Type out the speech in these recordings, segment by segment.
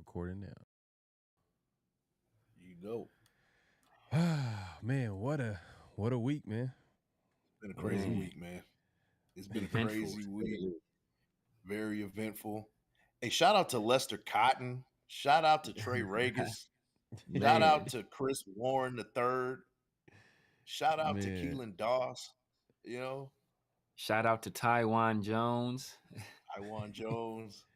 Recording now. You go. Man, what a week, man. It's been a crazy week, man. It's been a crazy week. Very eventful. Hey, shout out to Lester Cotton. Shout out to Trey Regis. Shout out to Chris Warren III. Shout out to Keelan Doss. You know. Shout out to Taiwan Jones.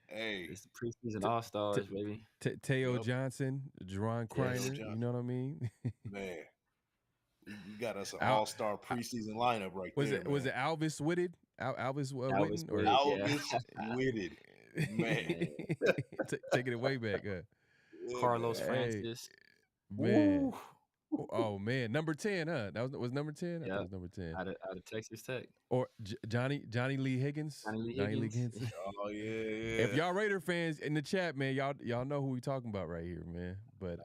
Hey, it's the preseason All-Stars, baby. Teo Johnson, Jerron Kreiner. You know what I mean? Man, you got us an all-star preseason lineup right there. Was it Alvis Whitted? Alvis Whitted? Alvis Whitted. Man. Take it away back. Carlos Francis. Man. Oh man, number 10, huh? That was number 10. Yeah, that was number 10. Out of Texas Tech. Or Johnny Lee Higgins. Johnny Lee Higgins. Oh yeah. If y'all Raider fans in the chat, man, y'all know who we talking about right here, man. But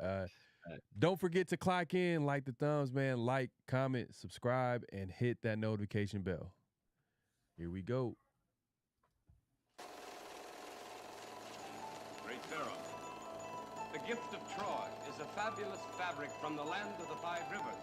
don't forget to clock in, like the thumbs, man. Like, comment, subscribe, and hit that notification bell. Here we go. Great Pharaoh. The gift of Troy is a fabulous fabric from the land of the 5 rivers.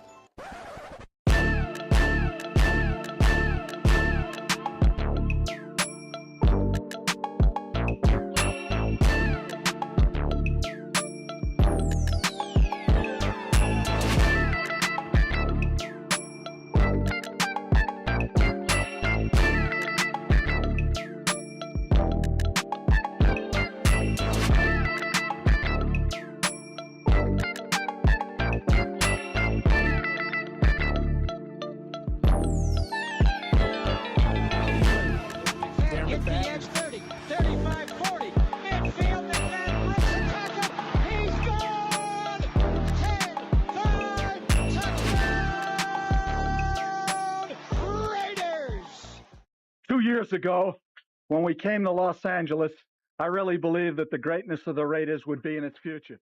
Years ago, when we came to Los Angeles, I really believed that the greatness of the Raiders would be in its future.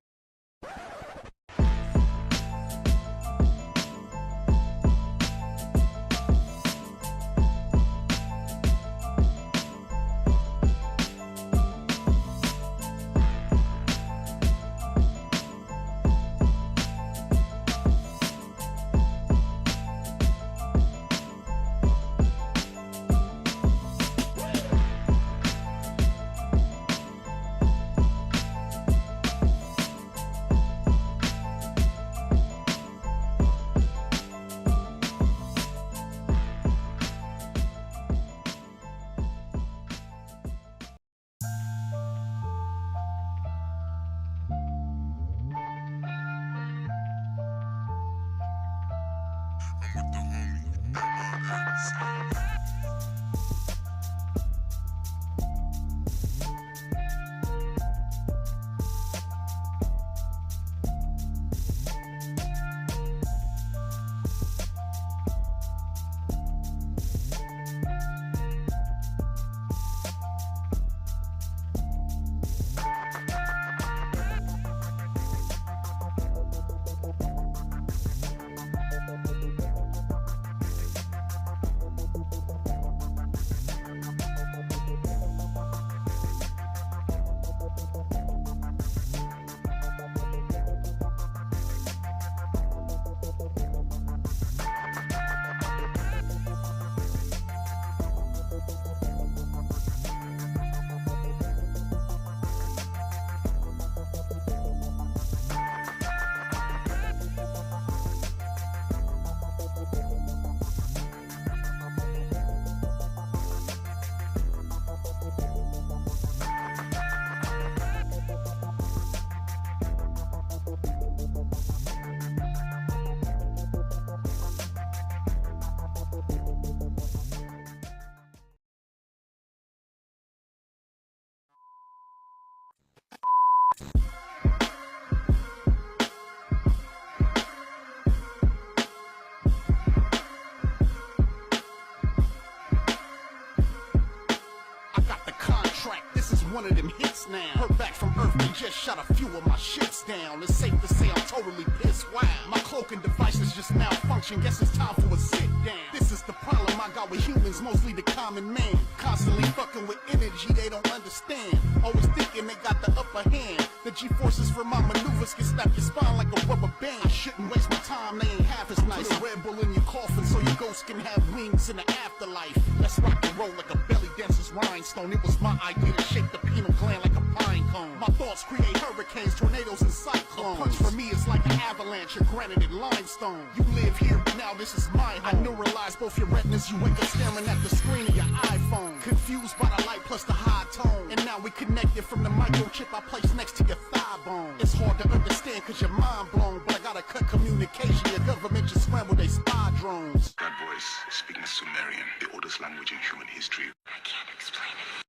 One of them hits now. Heard back from Earth, they just shot a few of my shits down. It's safe to say I'm totally pissed. Wow, my cloaking devices just malfunction. Guess it's time for a sit down. This is the problem I got with humans, mostly the common man. Constantly fucking with energy they don't understand. Always thinking they got the upper hand. The G-forces from my maneuvers can snap your spine like a rubber band. I shouldn't waste my time, they ain't half as nice. Put a Red Bull in your coffin so your ghost can have wings in the afterlife. Let's rock and roll like a belly dancer's rhinestone. It was my idea to shake the pineal gland like a pine cone. My thoughts create hurricanes, tornadoes, and cyclones. A punch for me is like an avalanche of granite and limestone. You live here, but now this is my home. I neuralize both your retinas, you wake up staring at the screen of your iPhone. Confused by the light plus the high tone. And now we connected from the microchip I placed next to your thigh bone. It's hard to understand cause you're mind blown, but I gotta cut communication. Your government just scrambled they spy drones. That voice speaking Sumerian, the oldest language in human history. I can't explain it.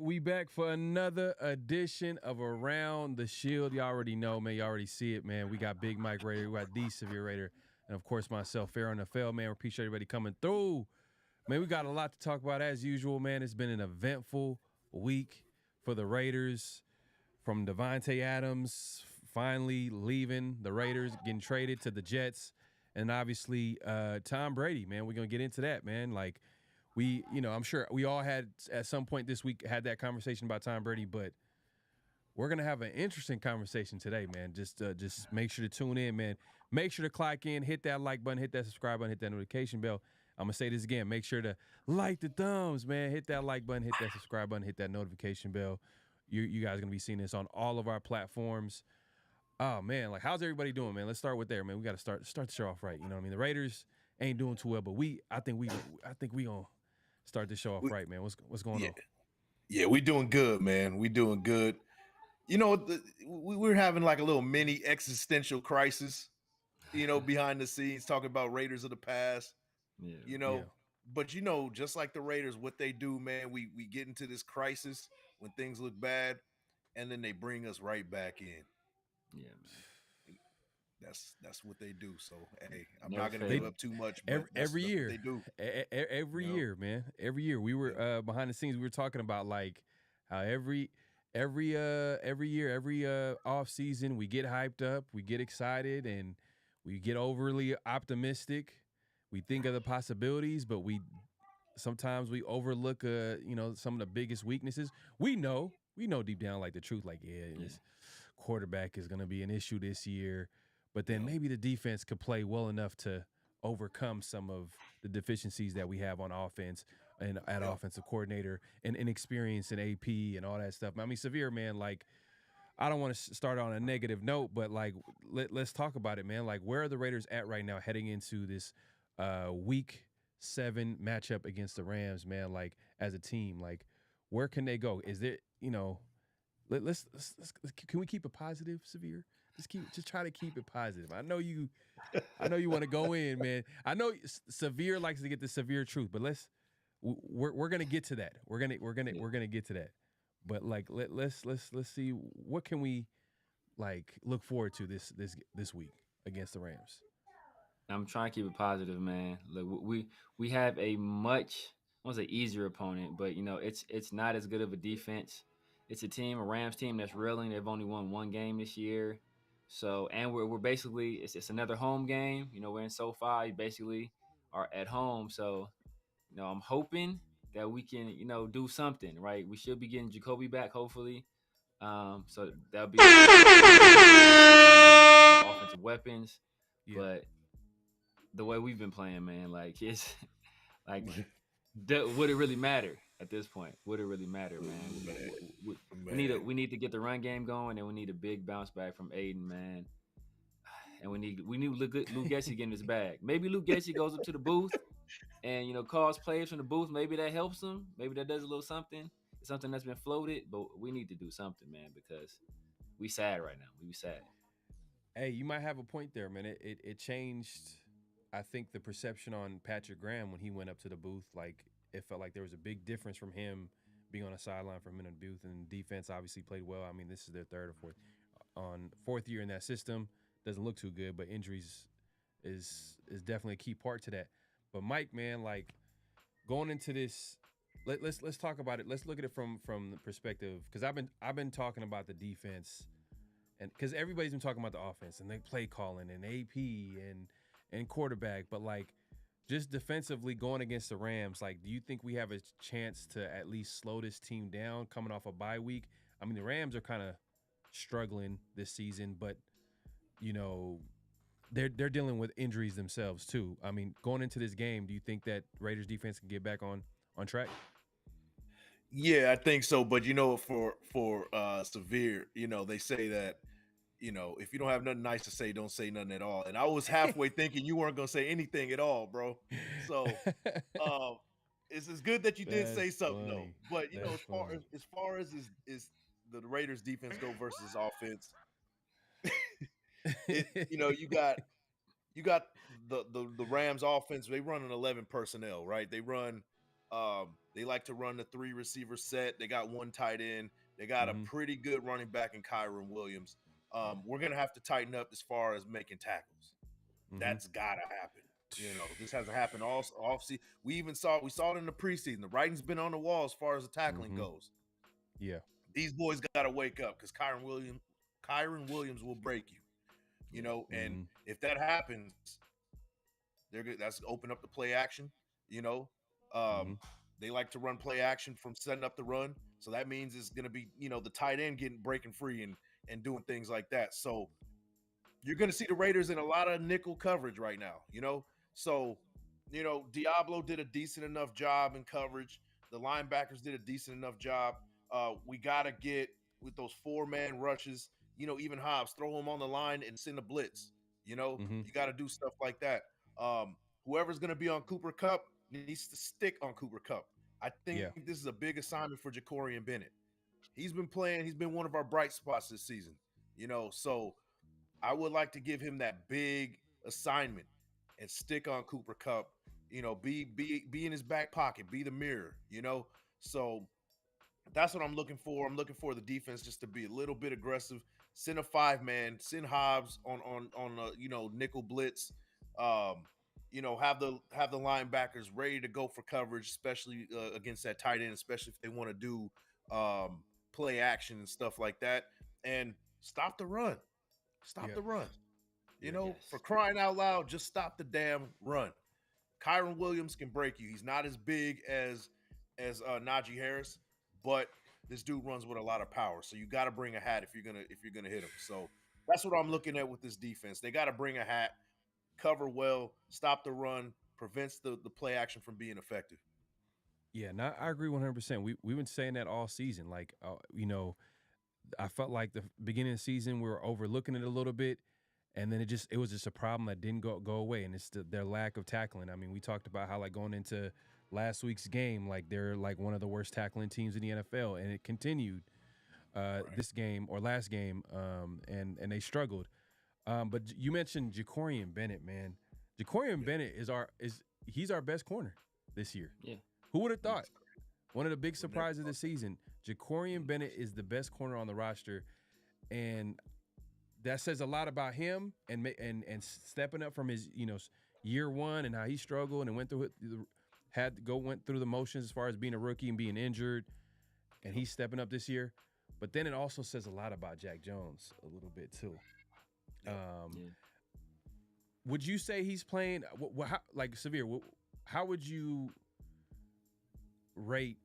We back for another edition of Around the Shield. You already know, man. You already see it, man. We got Big Mike Raider, we got D Severe Raider, and of course myself, Pharaoh NFL, man. We appreciate everybody coming through. Man, we got a lot to talk about as usual, man. It's been an eventful week for the Raiders. From Devontae Adams finally leaving the Raiders, getting traded to the Jets, and obviously Tom Brady, man. We're going to get into that, man. Like, I'm sure we all had at some point this week had that conversation about Tom Brady, but we're going to have an interesting conversation today, man. Just make sure to tune in, man. Make sure to click in, hit that like button, hit that subscribe button, hit that notification bell. I'm going to say this again. Make sure to like the thumbs, man. Hit that like button, hit that subscribe button, hit that notification bell. You guys are going to be seeing this on all of our platforms. Oh, man, like, how's everybody doing, man? Let's start with there, man. We got to start the show off right. You know what I mean? The Raiders ain't doing too well, but I think we going to start the show off right, man. What's going on? Yeah, we doing good, man. We doing good. You know, we're having like a little mini existential crisis, behind the scenes, talking about Raiders of the past, But, just like the Raiders, what they do, man, we get into this crisis when things look bad, and then they bring us right back in. Yeah, man. That's what they do. So, hey, I'm not going to give up too much. But every year they do. Every year, man. Every year. We were behind the scenes. We were talking about like how every year, every off season, we get hyped up, we get excited, and we get overly optimistic. We think of the possibilities, but sometimes we overlook some of the biggest weaknesses. We know deep down like the truth, like this quarterback is going to be an issue this year. But then maybe the defense could play well enough to overcome some of the deficiencies that we have on offense and at offensive coordinator and inexperience in AP and all that stuff. I mean, Severe, man, like, I don't want to start on a negative note, but, like, let's talk about it, man. Like, where are the Raiders at right now heading into this Week 7 matchup against the Rams, man? Like, as a team, like, where can they go? Is there, let's can we keep it positive, Severe? Just try to keep it positive. I know you want to go in, man. I know Severe likes to get the severe truth, but we're gonna get to that. We're gonna get to that. But like let's see what can we like look forward to this week against the Rams. I'm trying to keep it positive, man. Look, we have a much, I won't say easier opponent, but it's not as good of a defense. It's a Rams team that's reeling. They've only won one game this year. So, and we're basically, it's another home game. We're in SoFi, basically are at home. So, I'm hoping that we can, do something, right? We should be getting Jacoby back, hopefully. So that'll be offensive weapons. Yeah. But the way we've been playing, man, like, it's like, would it really matter at this point? Would it really matter, man? We need to get the run game going, and we need a big bounce back from Aiden, man. And we need Luke Getsy getting his bag. Maybe Luke Getsy goes up to the booth and calls players from the booth. Maybe that helps him. Maybe that does a little something. It's something that's been floated, but we need to do something, man, because we sad right now. We sad. Hey, you might have a point there, man. It changed, I think, the perception on Patrick Graham when he went up to the booth. Like, it felt like there was a big difference from him being on the sideline from him in the booth, and defense obviously played well. I mean, this is their third or fourth year in that system. Doesn't look too good, but injuries is definitely a key part to that. But Mike, man, like, going into this, let's talk about it. Let's look at it from the perspective, because I've been talking about the defense, and because everybody's been talking about the offense and they play calling and AP and quarterback, but like, just defensively going against the Rams, like, do you think we have a chance to at least slow this team down coming off a bye week? I mean, the Rams are kind of struggling this season, but you know, they're dealing with injuries themselves too. I mean, going into this game, do you think that Raiders defense can get back on track? Yeah, I think so. But for severe, they say that, if you don't have nothing nice to say, don't say nothing at all. And I was halfway thinking you weren't gonna say anything at all, bro. So it's good that you did say something though. But as far as is the Raiders defense go versus offense, you got the Rams offense. They run an 11 personnel, right? They like to run the 3 receiver set. They got 1 tight end. They got a pretty good running back in Kyron Williams. We're gonna have to tighten up as far as making tackles. That's gotta happen. This hasn't happened all season. We saw it in the preseason. The writing's been on the wall as far as the tackling goes. Yeah, these boys gotta wake up because Kyron Williams will break you. And if that happens, that's open up the play action. They like to run play action from setting up the run, so that means it's going to be the tight end breaking free and doing things like that. So you're going to see the Raiders in a lot of nickel coverage right now. So Deablo did a decent enough job in coverage. The linebackers did a decent enough job. We got to get with those 4-man rushes. Even Hobbs, throw him on the line and send a blitz. You got to do stuff like that. Whoever's going to be on Cooper Kupp needs to stick on Cooper Kupp. I think this is a big assignment for Jacorian Bennett. He's been playing. He's been one of our bright spots this season. So I would like to give him that big assignment and stick on Cooper Kupp. Be in his back pocket, be the mirror. So that's what I'm looking for. I'm looking for the defense just to be a little bit aggressive. Send a 5-man, send Hobbs on nickel blitz. Have the linebackers ready to go for coverage, especially against that tight end, especially if they want to do play action and stuff like that. And stop the run. Stop the run. For crying out loud, just stop the damn run. Kyron Williams can break you. He's not as big as Najee Harris, but this dude runs with a lot of power. So you got to bring a hat if you're gonna hit him. So that's what I'm looking at with this defense. They got to bring a hat, cover well, stop the run, prevents the play action from being effective. Yeah, no, I agree 100%. We've been saying that all season. Like, I felt like the beginning of the season we were overlooking it a little bit, and then it was just a problem that didn't go away, and it's their lack of tackling. I mean, we talked about how, like, going into last week's game, like, they're like one of the worst tackling teams in the NFL, and it continued this game or last game, and they struggled. But you mentioned Jacorian Bennett, man. Jacorian Bennett he's our best corner this year. Yeah. Who would have thought? One of the big surprises this season. Jacorian Bennett is the best corner on the roster, and that says a lot about him and stepping up from his year one and how he struggled and went through the motions as far as being a rookie and being injured, and he's stepping up this year. But then it also says a lot about Jack Jones a little bit too. Would you say he's playing Severe? How would you rate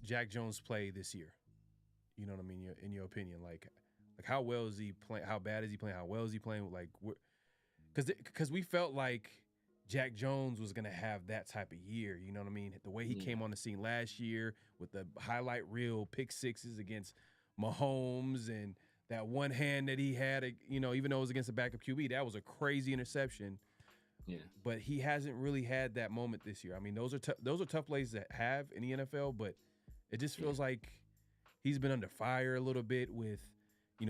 Jack Jones' play this year? You know what I mean? In your opinion, like how well is he playing? How bad is he playing? How well is he playing? Like, because we felt like Jack Jones was gonna have that type of year. You know what I mean? The way he came on the scene last year with the highlight reel pick sixes against Mahomes and that one hand that he had, even though it was against a backup QB, that was a crazy interception. Yeah. But he hasn't really had that moment this year. I mean, those are tough plays to have in the NFL, but it just feels like he's been under fire a little bit with,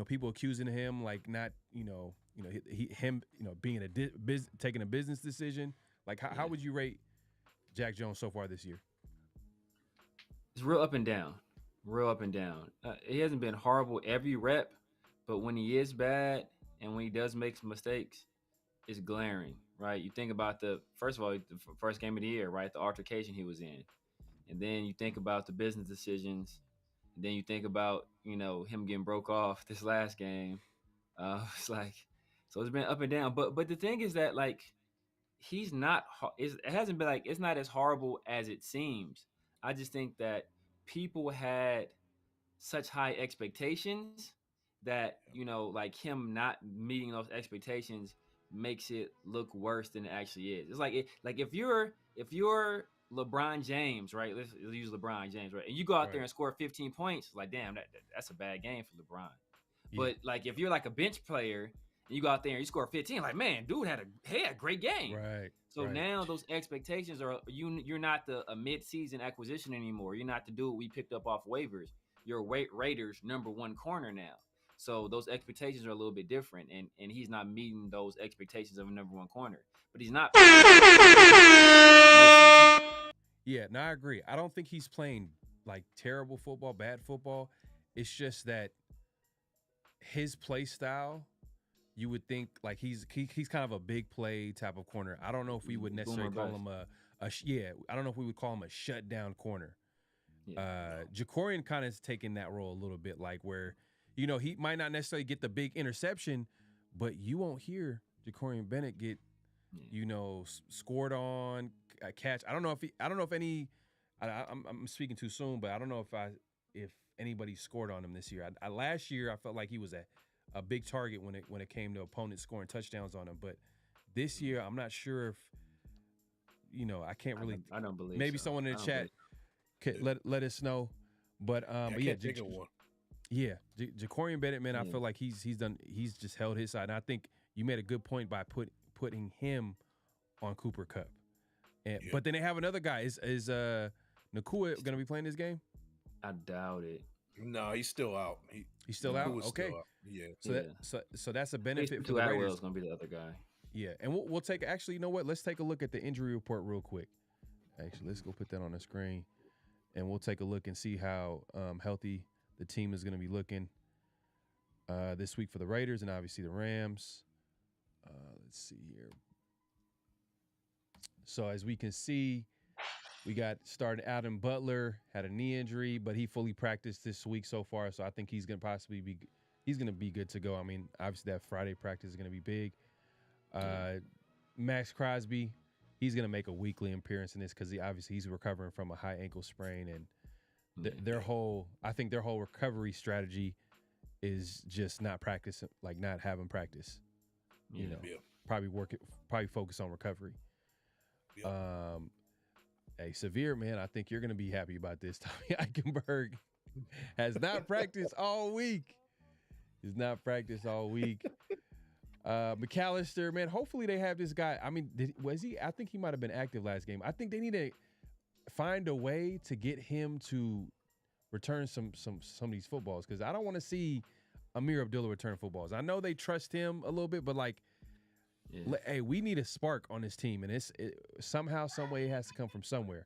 people accusing him like not, being taking a business decision. Like, how would you rate Jack Jones so far this year? It's real up and down. He hasn't been horrible every rep, but when he is bad and when he does make some mistakes, it's glaring, right? You think about the first game of the year, right? The altercation he was in. And then you think about the business decisions. And then you think about, him getting broke off this last game. It's like, so it's been up and down. But the thing is that, like, he's not. It hasn't been like it's not as horrible as it seems. I just think that people had such high expectations that like him not meeting those expectations makes it look worse than it actually is. It's like if you're LeBron James, right? Let's use LeBron James, right? And you go out there and score 15 points, like damn, that's a bad game for LeBron. Yeah. But like if you're like a bench player and you go out there and you score 15, like man, dude had a great game. Right. So now those expectations are you're not a mid-season acquisition anymore. You're not the dude we picked up off waivers. You're Raiders' #1 corner now. So those expectations are a little bit different, and he's not meeting those expectations of a #1 corner. But he's not. Yeah, no, I agree. I don't think he's playing like terrible football, bad football. It's just that his play style, you would think like he's kind of a big play type of corner. I don't know if we would necessarily call him I don't know if we would call him a shutdown corner. Yeah. Jacorian kind of is taking that role a little bit, like where he might not necessarily get the big interception, but you won't hear Jacorian Bennett get scored on, catch. I don't know if any. I'm speaking too soon, but I don't know if anybody scored on him this year. Last year I felt like he was a big target when it came to opponents scoring touchdowns on him, but this year I'm not sure if I can't really. I don't believe. Maybe so. someone in the chat could let us know, but Jacorian Bennett, man, I feel like he's just held his side, and I think you made a good point by putting him on Cooper Kupp. But then they have another guy. Is Nakua going to be playing this game? I doubt it. No, he's still out. He's still out? Okay. Still out. Yeah. So that's a benefit for the Raiders. Raiders. Is going to be the other guy. Yeah, and we'll take. Actually, you know what? Let's take a look at the injury report real quick. Actually, let's go put that on the screen, and we'll take a look and see how healthy the team is going to be looking this week for the Raiders and obviously the Rams. Let's see here. So as we can see, we got starting Adam Butler, had a knee injury, but he fully practiced this week so far. So I think he's going to be good to go. I mean, obviously that Friday practice is going to be big. Max Crosby, he's going to make a weekly appearance in this because he's recovering from a high ankle sprain, and their whole recovery strategy is just not practicing, like not having practice. Probably focus on recovery. Hey, Severe, man, I think you're going to be happy about this. Tommy Eichenberg has not practiced all week. He's not practiced all week. McAllister, man, hopefully they have this guy. I mean, I think he might have been active last game. I think they need to find a way to get him to return some of these footballs, because I don't want to see Amir Abdullah return footballs. I know they trust him a little bit, but like, hey, we need a spark on this team, and somehow, some way, it has to come from somewhere.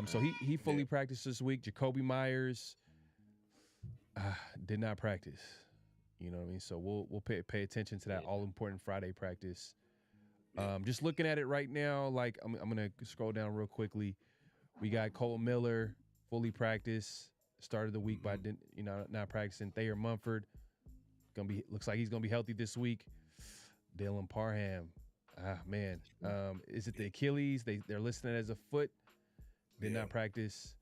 So he fully practiced this week. Jacoby Myers did not practice. You know what I mean? So we'll pay attention to that all important Friday practice. Just looking at it right now, like I'm gonna scroll down real quickly. We got Cole Miller fully practiced. Started the week by not practicing. Thayer Mumford looks like he's gonna be healthy this week. Dylan Parham, man, is it the Achilles? They're listing it as a foot. Did not practice.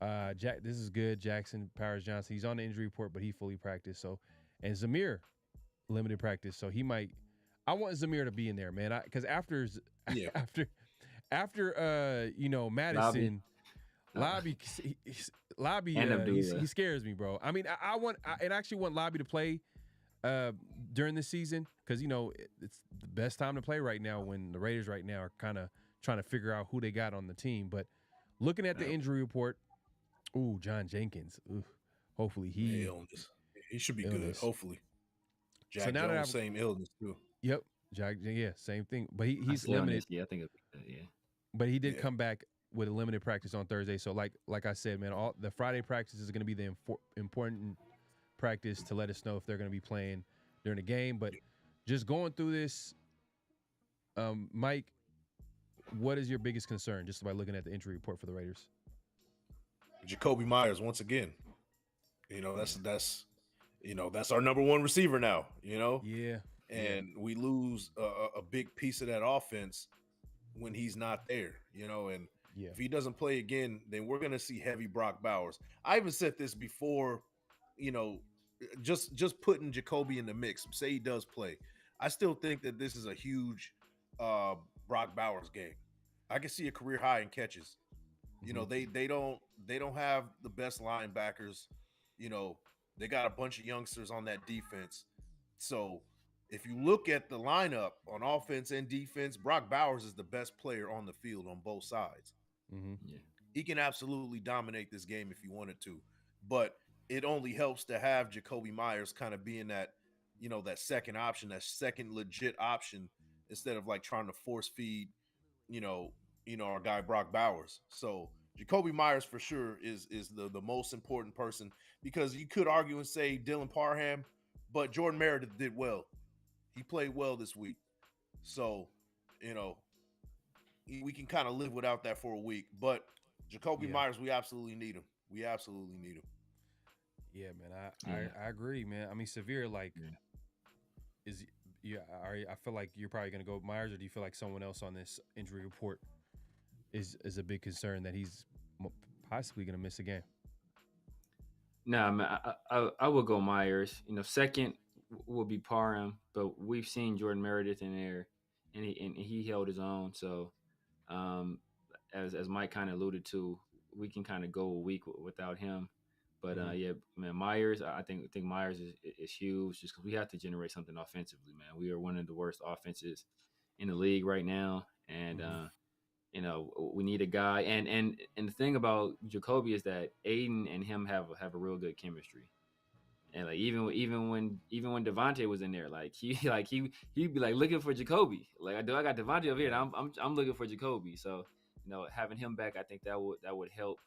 This is good. Jackson Powers Johnson, he's on the injury report, but he fully practiced. So, and Zamir, limited practice. So he might. I want Zamir to be in there, man. Because after Madison, Lobby, he scares me, bro. I mean, I actually want Lobby to play during this season, because it's the best time to play right now when the Raiders right now are kind of trying to figure out who they got on the team. But looking at the injury report, John Jenkins, hopefully he should be good. Hopefully, Jack Jones, same illness too. Yep, Jack, same thing. But he's limited. Yeah, I think But he did come back with a limited practice on Thursday. So like I said, man, all the Friday practice is going to be the important practice to let us know if they're going to be playing during the game. But just going through this, Mike, what is your biggest concern just by looking at the injury report for the Raiders? Jacoby Myers, once again. That's our #1 receiver now, Yeah. and we lose a big piece of that offense when he's not there, you know. And if he doesn't play again, then we're gonna see heavy Brock Bowers. I even said this before, you know, just putting Jacoby in the mix. Say he does play, I still think that this is a huge Brock Bowers game. I can see a career high in catches. You know, they don't have the best linebackers. You know, they got a bunch of youngsters on that defense. So if you look at the lineup on offense and defense, Brock Bowers is the best player on the field on both sides. Yeah. He can absolutely dominate this game if he wanted to, but it only helps to have Jacoby Myers kind of being that, you know, that second option, that second legit option, instead of like trying to force feed, you know, our guy Brock Bowers. So Jacoby Myers for sure is the most important person, because you could argue and say Dylan Parham, but Jordan Meredith did well. He played well this week. So, you know, we can kind of live without that for a week. But Jacoby Myers, we absolutely need him. We absolutely need him. Yeah, man. I agree, man. I mean, Severe, like, I feel like you're probably going to go Myers, or do you feel like someone else on this injury report is a big concern that he's possibly going to miss a game? Nah, man, I would go Myers. You know, second will be Parham, but we've seen Jordan Meredith in there, and he held his own. So, as Mike kind of alluded to, we can kind of go a week without him. But yeah, man, Myers, I think Myers is huge, just because we have to generate something offensively, man. We are one of the worst offenses in the league right now, and you know, we need a guy. And the thing about Jacoby is that Aiden and him have a real good chemistry. And like even when Devontae was in there, like he'd be like looking for Jacoby. Like I got Devontae over here, and I'm looking for Jacoby. So, you know, having him back, I think that would help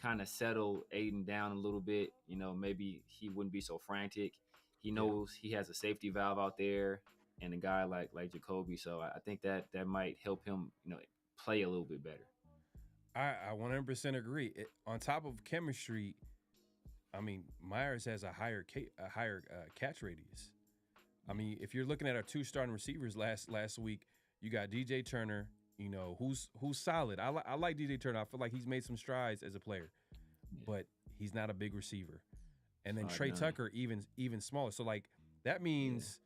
kind of settle Aiden down a little bit. You know, maybe he wouldn't be so frantic. He knows he has a safety valve out there, and a guy like Jacoby. So I think that might help him, you know, play a little bit better. I 100% agree. On top of chemistry, I mean, Myers has a higher catch radius. I mean, if you're looking at our two starting receivers last week, you got DJ Turner, you know, who's solid. I like DJ Turner. I feel like he's made some strides as a player, but he's not a big receiver. And then Trey Tucker, even smaller. So like that means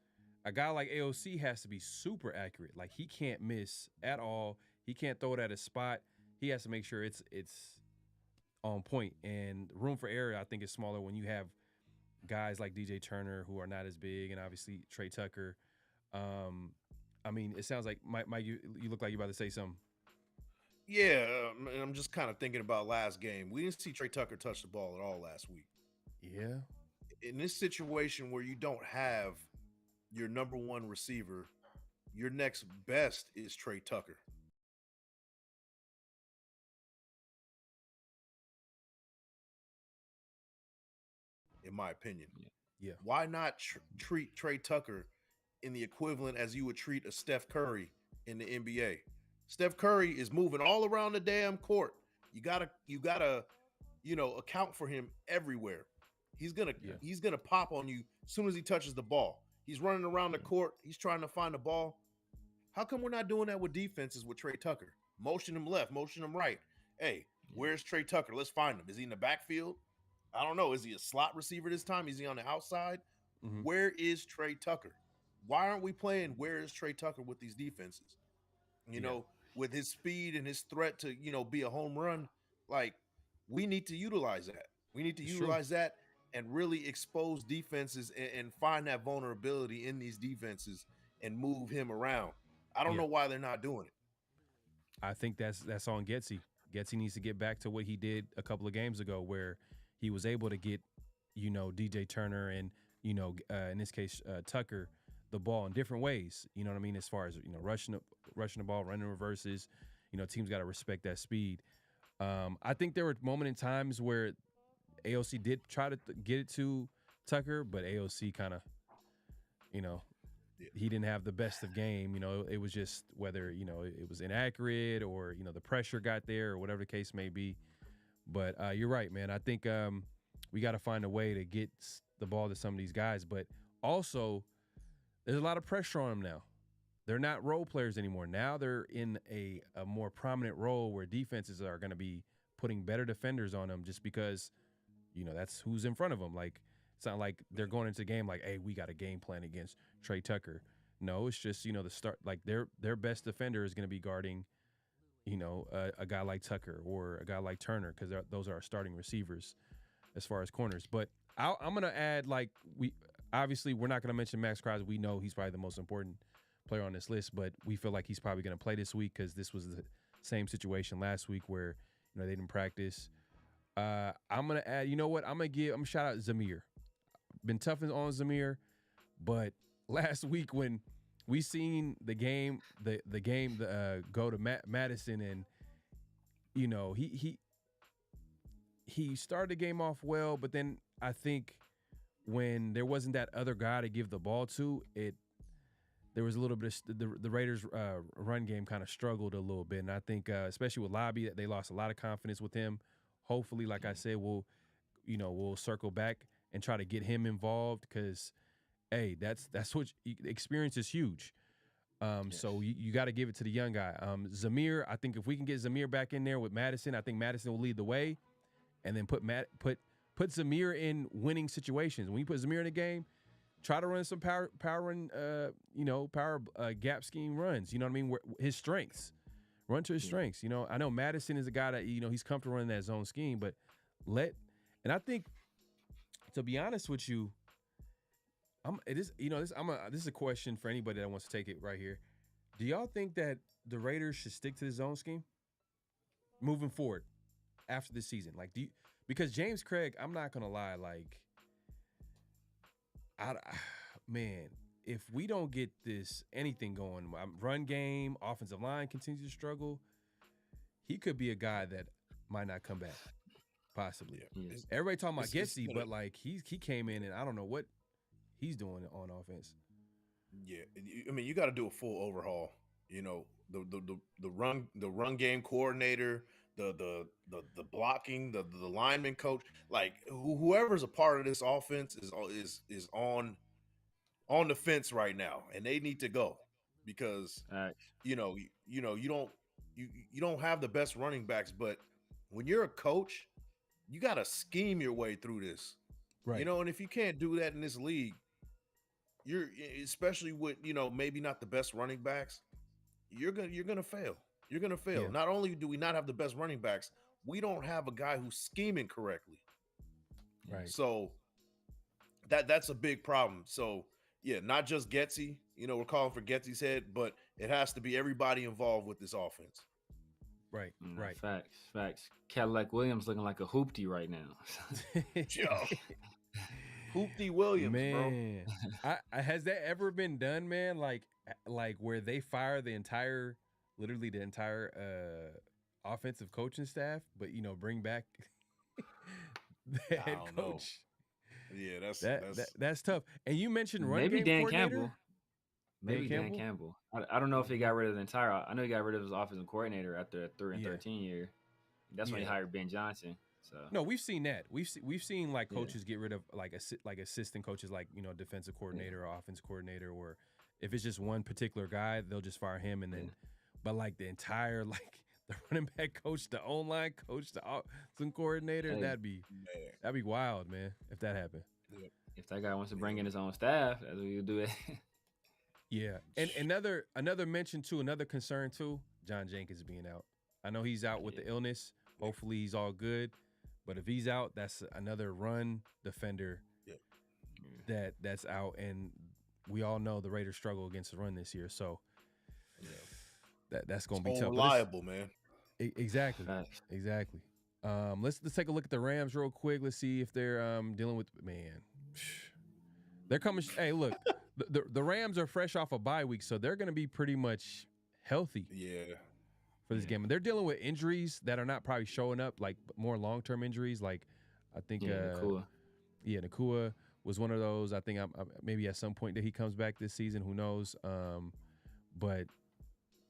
a guy like AOC has to be super accurate. Like he can't miss at all. He can't throw it at a spot. He has to make sure it's on point, and room for error I think is smaller when you have guys like DJ Turner who are not as big, and obviously Trey Tucker. I mean, it sounds like Mike, you look like you're about to say something. Yeah, I'm just kind of thinking about last game. We didn't see Trey Tucker touch the ball at all last week. Yeah. In this situation where you don't have your number one receiver, your next best is Trey Tucker. In my opinion. Yeah. Why not treat Trey Tucker in the equivalent as you would treat a Steph Curry in the NBA? Steph Curry is moving all around the damn court. You gotta, you know, account for him everywhere. He's gonna pop on you as soon as he touches the ball. He's running around the court. He's trying to find the ball. How come we're not doing that with defenses with Trey Tucker? Motion him left, motion him right. Hey, where's Trey Tucker? Let's find him. Is he in the backfield? I don't know. Is he a slot receiver this time? Is he on the outside? Where is Trey Tucker? Why aren't we playing where is Trey Tucker with these defenses? You know, with his speed and his threat to, you know, be a home run, like we need to utilize that. We need to utilize that and really expose defenses and find that vulnerability in these defenses and move him around. I don't know why they're not doing it. I think that's on Getsy. Getsy needs to get back to what he did a couple of games ago, where he was able to get, you know, DJ Turner and, you know, in this case, Tucker, the ball in different ways. You know what I mean? As far as, you know, rushing the ball, running reverses, you know, teams got to respect that speed. I think there were moments in times where AOC did try to get it to Tucker, but AOC kind of, you know, he didn't have the best of game. You know, it was just whether, you know, it was inaccurate or, you know, the pressure got there or whatever the case may be. But you're right, man. I think we got to find a way to get the ball to some of these guys. But also, there's a lot of pressure on them now. They're not role players anymore. Now they're in a more prominent role where defenses are going to be putting better defenders on them just because, that's who's in front of them. Like, it's not like they're going into the game like, hey, we got a game plan against Trey Tucker. No, it's just, the start, like their best defender is going to be guarding, a guy like Tucker or a guy like Turner, because those are our starting receivers as far as corners. But I'm going to add, like, we're not going to mention Max Crosby. We know he's probably the most important player on this list, but we feel like he's probably going to play this week because this was the same situation last week where, they didn't practice. I'm going to add, I'm going to shout out Zamir. Been tough on Zamir, but last week when we seen the game go to Madison, and he started the game off well, but then I think when there wasn't that other guy to give the ball to, there was a little bit of the Raiders' run game kind of struggled a little bit, and I think especially with Lobby, they lost a lot of confidence with him. Hopefully, like I said, we'll circle back and try to get him involved because, hey, that's what experience is huge. Yes. So you got to give it to the young guy. Zamir, I think if we can get Zamir back in there with Madison, I think Madison will lead the way, and then put Zamir in winning situations. When you put Zamir in the game, try to run some power run, power gap scheme runs. You know what I mean? His strengths, run to his strengths. I know Madison is a guy that he's comfortable running that zone scheme, but and I think, to be honest with you, this is a question for anybody that wants to take it right here. Do y'all think that the Raiders should stick to the zone scheme moving forward after this season? Like, because James Craig, I'm not gonna lie, like, man, if we don't get anything going, run game, offensive line continues to struggle, he could be a guy that might not come back, possibly. Yeah. Everybody talking about Getsy, but like he came in and I don't know what he's doing on offense. Yeah, I mean, you got to do a full overhaul. The run game coordinator, the blocking, the lineman coach, like whoever's a part of this offense is on the fence right now, and they need to go because you don't have the best running backs, but when you're a coach, you got to scheme your way through this, right? And if you can't do that in this league, you're, especially with maybe not the best running backs, you're gonna fail. You're gonna fail. Yeah. Not only do we not have the best running backs, we don't have a guy who's scheming correctly. Right. So that's a big problem. So yeah, not just Getsy. We're calling for Getsy's head, but it has to be everybody involved with this offense. Right. Right. Facts. Cadillac Williams looking like a hoopty right now. Yo. Hoopty Williams, man. Bro. Has that ever been done, man? Like where they fire literally the entire offensive coaching staff, but bring back the head coach. Know. Yeah, that's tough. And you mentioned run maybe game Dan Campbell. Maybe Dan Campbell. I don't know if he got rid of the entire. I know he got rid of his offensive coordinator after a 3-13 year. That's when he hired Ben Johnson. So no, we've seen that. We've seen like coaches get rid of like assistant coaches, like defensive coordinator or offensive coordinator, or if it's just one particular guy, they'll just fire him and then. But like the entire the running back coach, the online coach, the offensive coordinator, that'd be wild, man. If that happened. Yeah. If that guy wants to bring in his own staff, that's what he'll do it. Yeah, and another mention too, another concern too, John Jenkins being out. I know he's out with the illness. Hopefully he's all good. But if he's out, that's another run defender that's out, and we all know the Raiders struggle against the run this year. So that's going to be tough. Reliable, man. Exactly. Let's take a look at the Rams real quick. Let's see if they're dealing with They're coming. Hey, look, the Rams are fresh off a bye week, so they're going to be pretty much healthy. Yeah. For this game, and they're dealing with injuries that are not probably showing up, like more long-term injuries. Like I think, Nakua was one of those. I think maybe at some point that he comes back this season. Who knows? But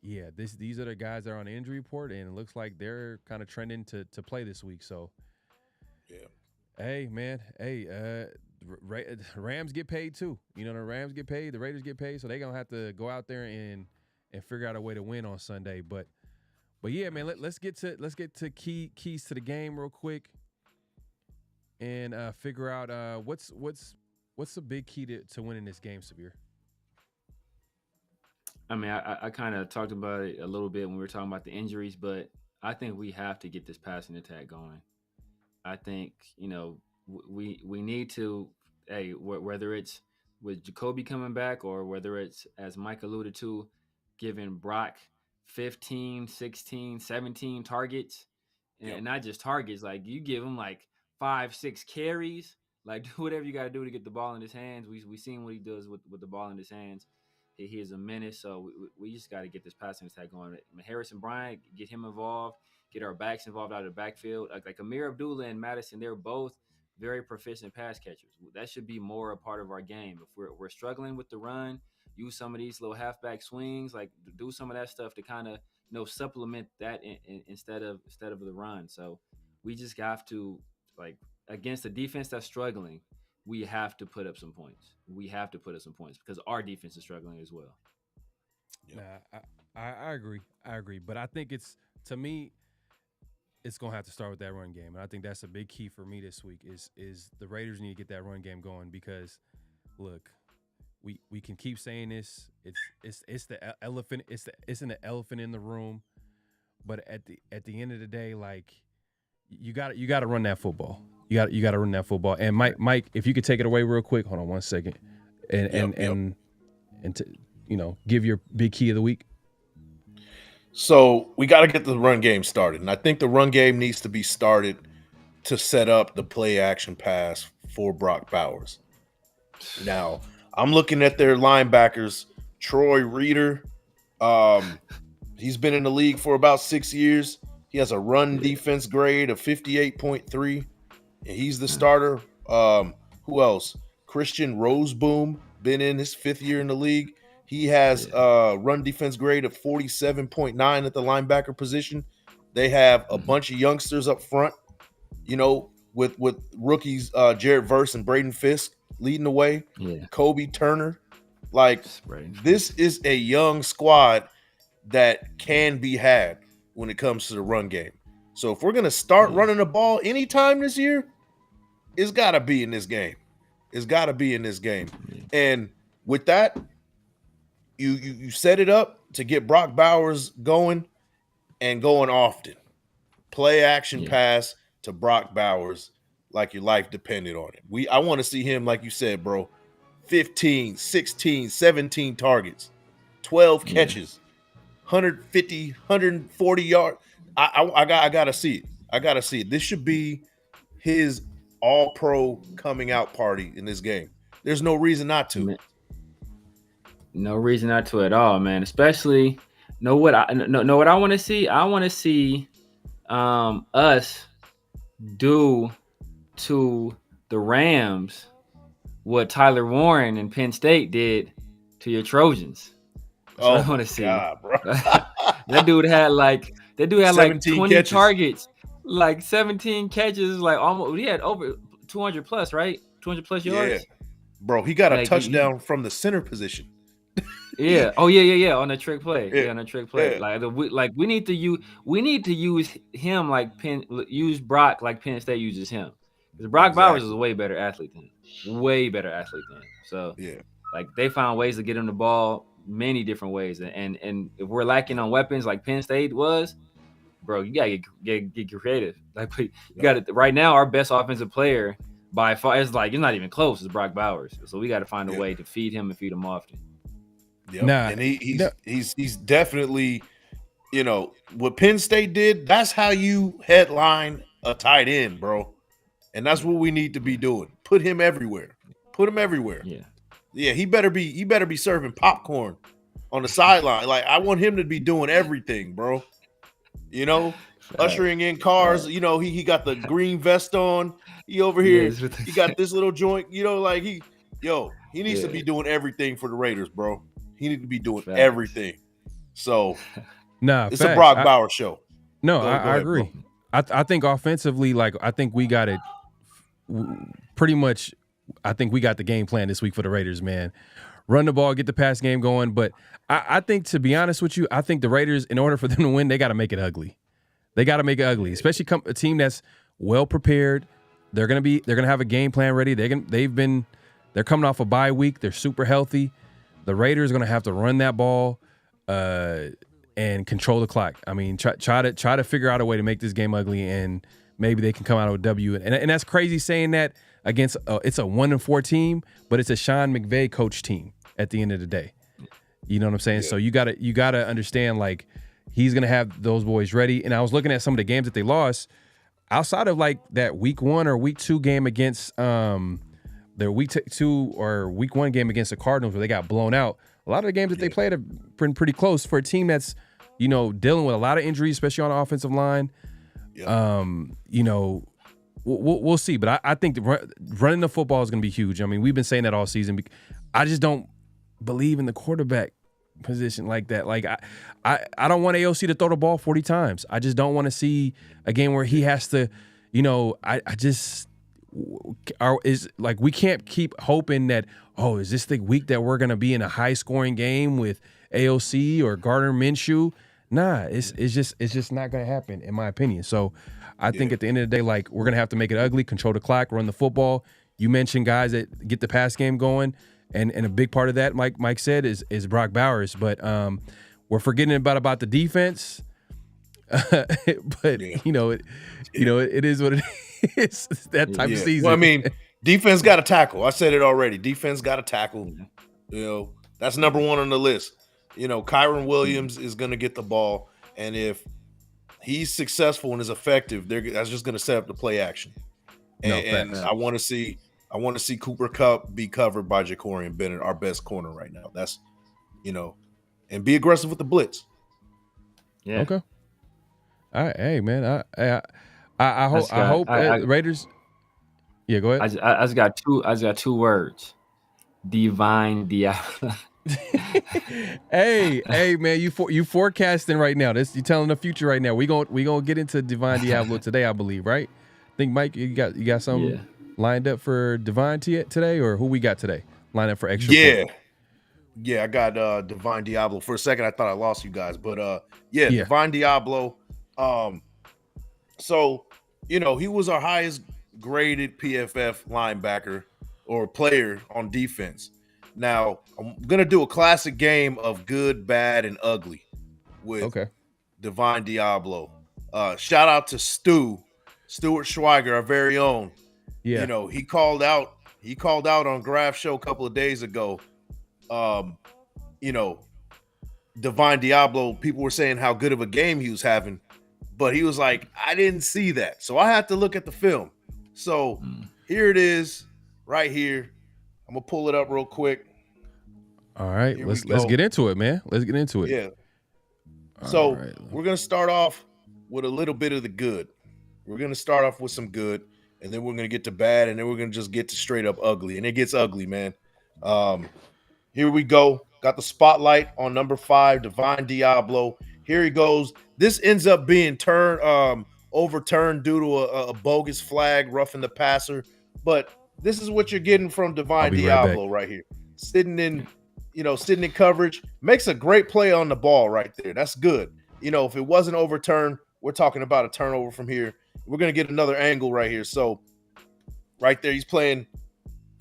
yeah, these are the guys that are on the injury report, and it looks like they're kind of trending to play this week. So yeah, hey man, Rams get paid too. You know, the Rams get paid, the Raiders get paid, so they're gonna have to go out there and figure out a way to win on Sunday. But yeah, man, let's get to keys to the game real quick, and figure out what's the big key to winning this game, Sabir. I mean, I kind of talked about it a little bit when we were talking about the injuries, but I think we have to get this passing attack going. I think, you know, we need to, whether it's with Jacoby coming back or whether it's, as Mike alluded to, giving Brock 15, 16, 17 targets, and not just targets, like you give him like 5-6 carries, like do whatever you got to do to get the ball in his hands. We seen what he does with the ball in his hands. He is a menace, so we just got to get this passing attack going. Harrison Bryant, get him involved, get our backs involved out of the backfield. Like Amir Abdullah and Madison, they're both very proficient pass catchers. That should be more a part of our game. If we're struggling with the run, use some of these little halfback swings, like do some of that stuff to kind of, you know, supplement that instead of the run. So we just have to, like, against a defense that's struggling, we have to put up some points. We have to put up some points because our defense is struggling as well. Nah, I agree. But I think to me, it's gonna have to start with that run game, and I think that's a big key for me this week. Is the Raiders need to get that run game going because, look, we can keep saying this. It's the elephant. It's an elephant in the room, but at the end of the day, like you got to run that football. You got to run that football. And Mike, if you could take it away real quick. Hold on 1 second, and to, you know, give your big key of the week. So we got to get the run game started, and I think the run game needs to be started to set up the play action pass for Brock Bowers. Now I'm looking at their linebackers, Troy Reeder. He's been in the league for about 6 years. He has a run defense grade of 58.3. And he's the starter. Who else? Christian Roseboom, been in his 5th year in the league. He has a run defense grade of 47.9 at the linebacker position. They have a bunch of youngsters up front, you know, with rookies Jared Verse and Braden Fisk leading the way. Yeah. Kobe Turner. Like, this is a young squad that can be had when it comes to the run game. So if we're going to start running the ball anytime this year, it's got to be in this game. It's got to be in this game. And with that, you set it up to get Brock Bowers going and going often. Play action pass to Brock Bowers like your life depended on it. I want to see him, like you said, bro, 15, 16, 17 targets, 12 catches, 150, 140 yards. I gotta see it. I gotta see it. This should be his all-pro coming out party in this game. There's no reason not to. No reason not to at all, man. Especially know what I want to see. I want to see us do to the Rams what Tyler Warren and Penn State did to your Trojans. That's what I want to see. God, bro. That dude had like 20 catches. targets, like 17 catches, like almost. He had over 200 plus, right? 200 plus yards. Yeah, bro. He got a touchdown from the center position. Yeah. Oh yeah. On a trick play. Yeah. On a trick play. Yeah. We need to use him like use Brock like Penn State uses him. Because Brock Bowers is a way better athlete than him. Way better athlete than him. So yeah, like they found ways to get him the ball many different ways. And if we're lacking on weapons like Penn State was, bro, you gotta get creative. Like you got it right now. Our best offensive player by far is like it's not even close. It's Brock Bowers. So we got to find a way to feed him and feed him often. Yeah, and he's definitely, you know, what Penn State did. That's how you headline a tight end, bro. And that's what we need to be doing. Put him everywhere. Yeah. He better be serving popcorn on the sideline. Like I want him to be doing everything, bro. You know, ushering in cars. You know, he got the green vest on. He over here. He got this little joint. You know, like he needs to be doing everything for the Raiders, bro. He needs to be doing everything. So, it's a Brock Bowers show. No, I agree. Bro. I think offensively, like I think we got it pretty much I think we got the game plan this week for the Raiders, man. Run the ball, get the pass game going. But I think, to be honest with you, I think the Raiders, in order for them to win, they got to make it ugly. They got to make it ugly, especially a team that's well prepared. They're gonna have a game plan ready. They're coming off a bye week. They're super healthy. The Raiders are gonna have to run that ball and control the clock. I mean, try to figure out a way to make this game ugly, and maybe they can come out with a W. And that's crazy saying that against it's a 1-4 team, but it's a Sean McVay coach team at the end of the day. You know what I'm saying? Yeah. So you gotta understand, like, he's gonna have those boys ready. And I was looking at some of the games that they lost outside of like that week 1 or week 2 game against their week 2 or week 1 game against the Cardinals where they got blown out. A lot of the games that they played have been pretty close for a team that's, you know, dealing with a lot of injuries, especially on the offensive line. Yeah. You know, we'll see. But I think running the football is going to be huge. I mean, we've been saying that all season. I just don't believe in the quarterback position like that. Like, I don't want AOC to throw the ball 40 times. I just don't want to see a game where he has to, you know, we can't keep hoping that, oh, is this the week that we're going to be in a high-scoring game with AOC or Gardner Minshew? Nah, it's just not going to happen, in my opinion. So I think at the end of the day, like, we're going to have to make it ugly, control the clock, run the football. You mentioned guys that get the pass game going, and a big part of that, Mike said, is Brock Bowers. But we're forgetting about the defense. But you know, it is what it is. It's that type of season. Well, I mean, defense got to tackle. I said it already. Defense got to tackle. You know, that's number 1 on the list. You know, Kyron Williams is going to get the ball, and if he's successful and is effective, that's just going to set up the play action. And I want to see Cooper Kupp be covered by Jacorian Bennett, our best corner right now. That's, you know, and be aggressive with the blitz. Yeah. Okay. All right. Hey, man. I hope Raiders. Yeah, go ahead. I just got two words. Divine Deablo. hey, man, you forecasting right now. You telling the future right now. We gonna get into Divine Deablo today, I believe, right? I think, Mike, you got something lined up for Divine today, or who we got today lined up for extra? Yeah, I got Divine Deablo. For a second, I thought I lost you guys, but Divine Deablo. So, you know, he was our highest graded PFF linebacker or player on defense. Now, I'm going to do a classic game of good, bad, and ugly with Divine Deablo. Shout out to Stuart Schweiger, our very own. Yeah. You know, he called out on Graph Show a couple of days ago. You know, Divine Deablo, people were saying how good of a game he was having, but he was like, I didn't see that. So I had to look at the film. So here it is right here. I'm going to pull it up real quick. All right, let's get into it, man. Let's get into it. Yeah. So we're going to start off with a little bit of the good. We're going to start off with some good, and then we're going to get to bad, and then we're going to just get to straight up ugly. And it gets ugly, man. Here we go. Got the spotlight on number 5, Divine Deablo. Here he goes. This ends up being overturned due to a bogus flag, roughing the passer. But this is what you're getting from Divine Deablo right here. Sitting in coverage, makes a great play on the ball right there. That's good. You know, if it wasn't overturned, we're talking about a turnover from here. We're going to get another angle right here. So right there, he's playing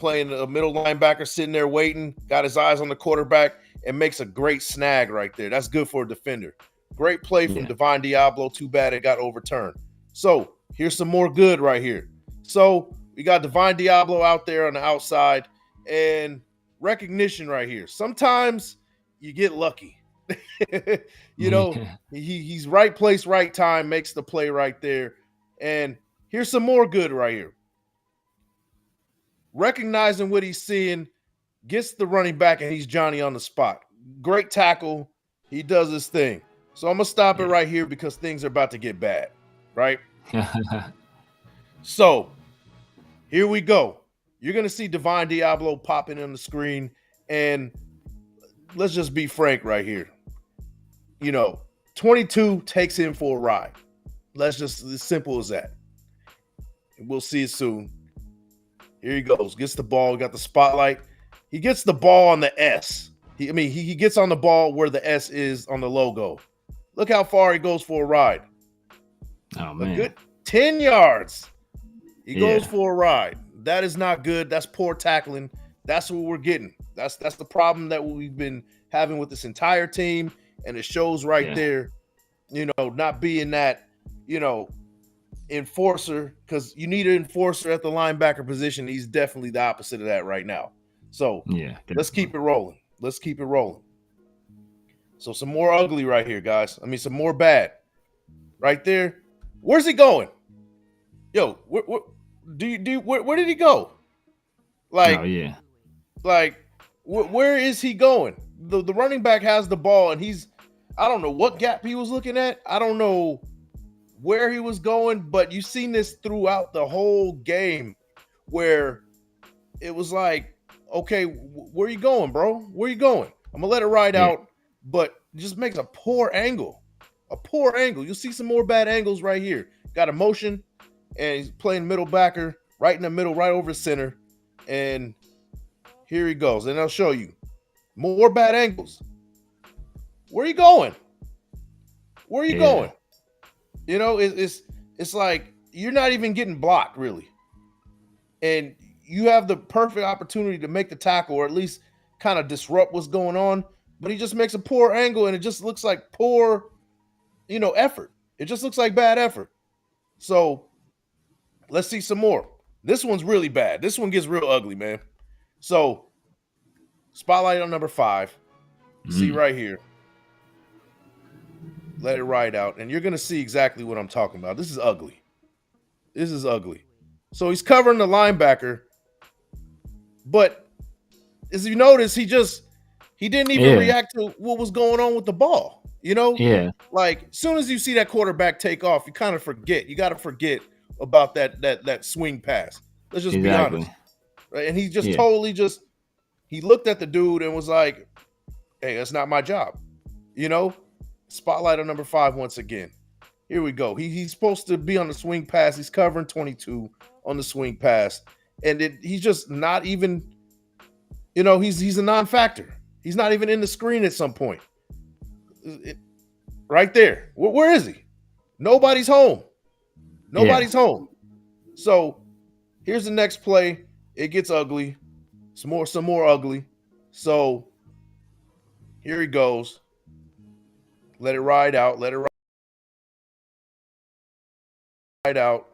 a middle linebacker, sitting there waiting, got his eyes on the quarterback, and makes a great snag right there. That's good for a defender. Great play from Divine Deablo. Too bad it got overturned. So here's some more good right here. So we got Divine Deablo out there on the outside, and recognition right here. Sometimes you get lucky. You know, he's right place, right time, makes the play right there. And here's some more good right here. Recognizing what he's seeing, gets the running back, and he's Johnny on the spot. Great tackle. He does his thing. So I'm going to stop it right here because things are about to get bad, right? So here we go. You're going to see Divine Deablo popping on the screen, and let's just be frank right here. You know, 22 takes him for a ride. Let's just, as simple as that. We'll see it soon. Here he goes. Gets the ball. Got the spotlight. He gets the ball on the S. He gets on the ball where the S is on the logo. Look how far he goes for a ride. Oh, man. A good 10 yards. He goes for a ride. That is not good. That's poor tackling. That's what we're getting. That's the problem that we've been having with this entire team. And it shows right there, not being that, enforcer, because you need an enforcer at the linebacker position. He's definitely the opposite of that right now. So let's keep it rolling. Let's keep it rolling. So some more ugly right here, guys. Some more bad right there. Where's he going? Yo, where did he go? Like, where is he going? The running back has the ball, and I don't know what gap he was looking at. I don't know where he was going, but you've seen this throughout the whole game where it was like, okay, where you going, bro? Where you going? I'm going to let it ride out, but it just makes a poor angle. A poor angle. You'll see some more bad angles right here. Got a motion, and he's playing middle backer right in the middle, right over center. And here he goes. And I'll show you more bad angles. Where are you going? Where are you going? It's like you're not even getting blocked, really. And you have the perfect opportunity to make the tackle or at least kind of disrupt what's going on. But he just makes a poor angle, and it just looks like poor, effort. It just looks like bad effort. So let's see some more. This one's really bad. This one gets real ugly, man. So spotlight on number 5. See right here. Let it ride out, and you're going to see exactly what I'm talking about. This is ugly. This is ugly. So he's covering the linebacker, but as you notice, he didn't even react to what was going on with the ball. Like as soon as you see that quarterback take off, you kind of forget. You got to forget about that swing pass. Let's just be honest, right? And he just totally he looked at the dude and was like, "Hey, that's not my job," Spotlight on number 5 once again. Here we go. He's supposed to be on the swing pass. He's covering 22 on the swing pass, and he's just not even. He's a non-factor. He's not even in the screen at some point. Right there. Where is he? Nobody's home. Nobody's home. So here's the next play. It gets ugly. Some more ugly. So here he goes. Let it ride out. Let it ride out.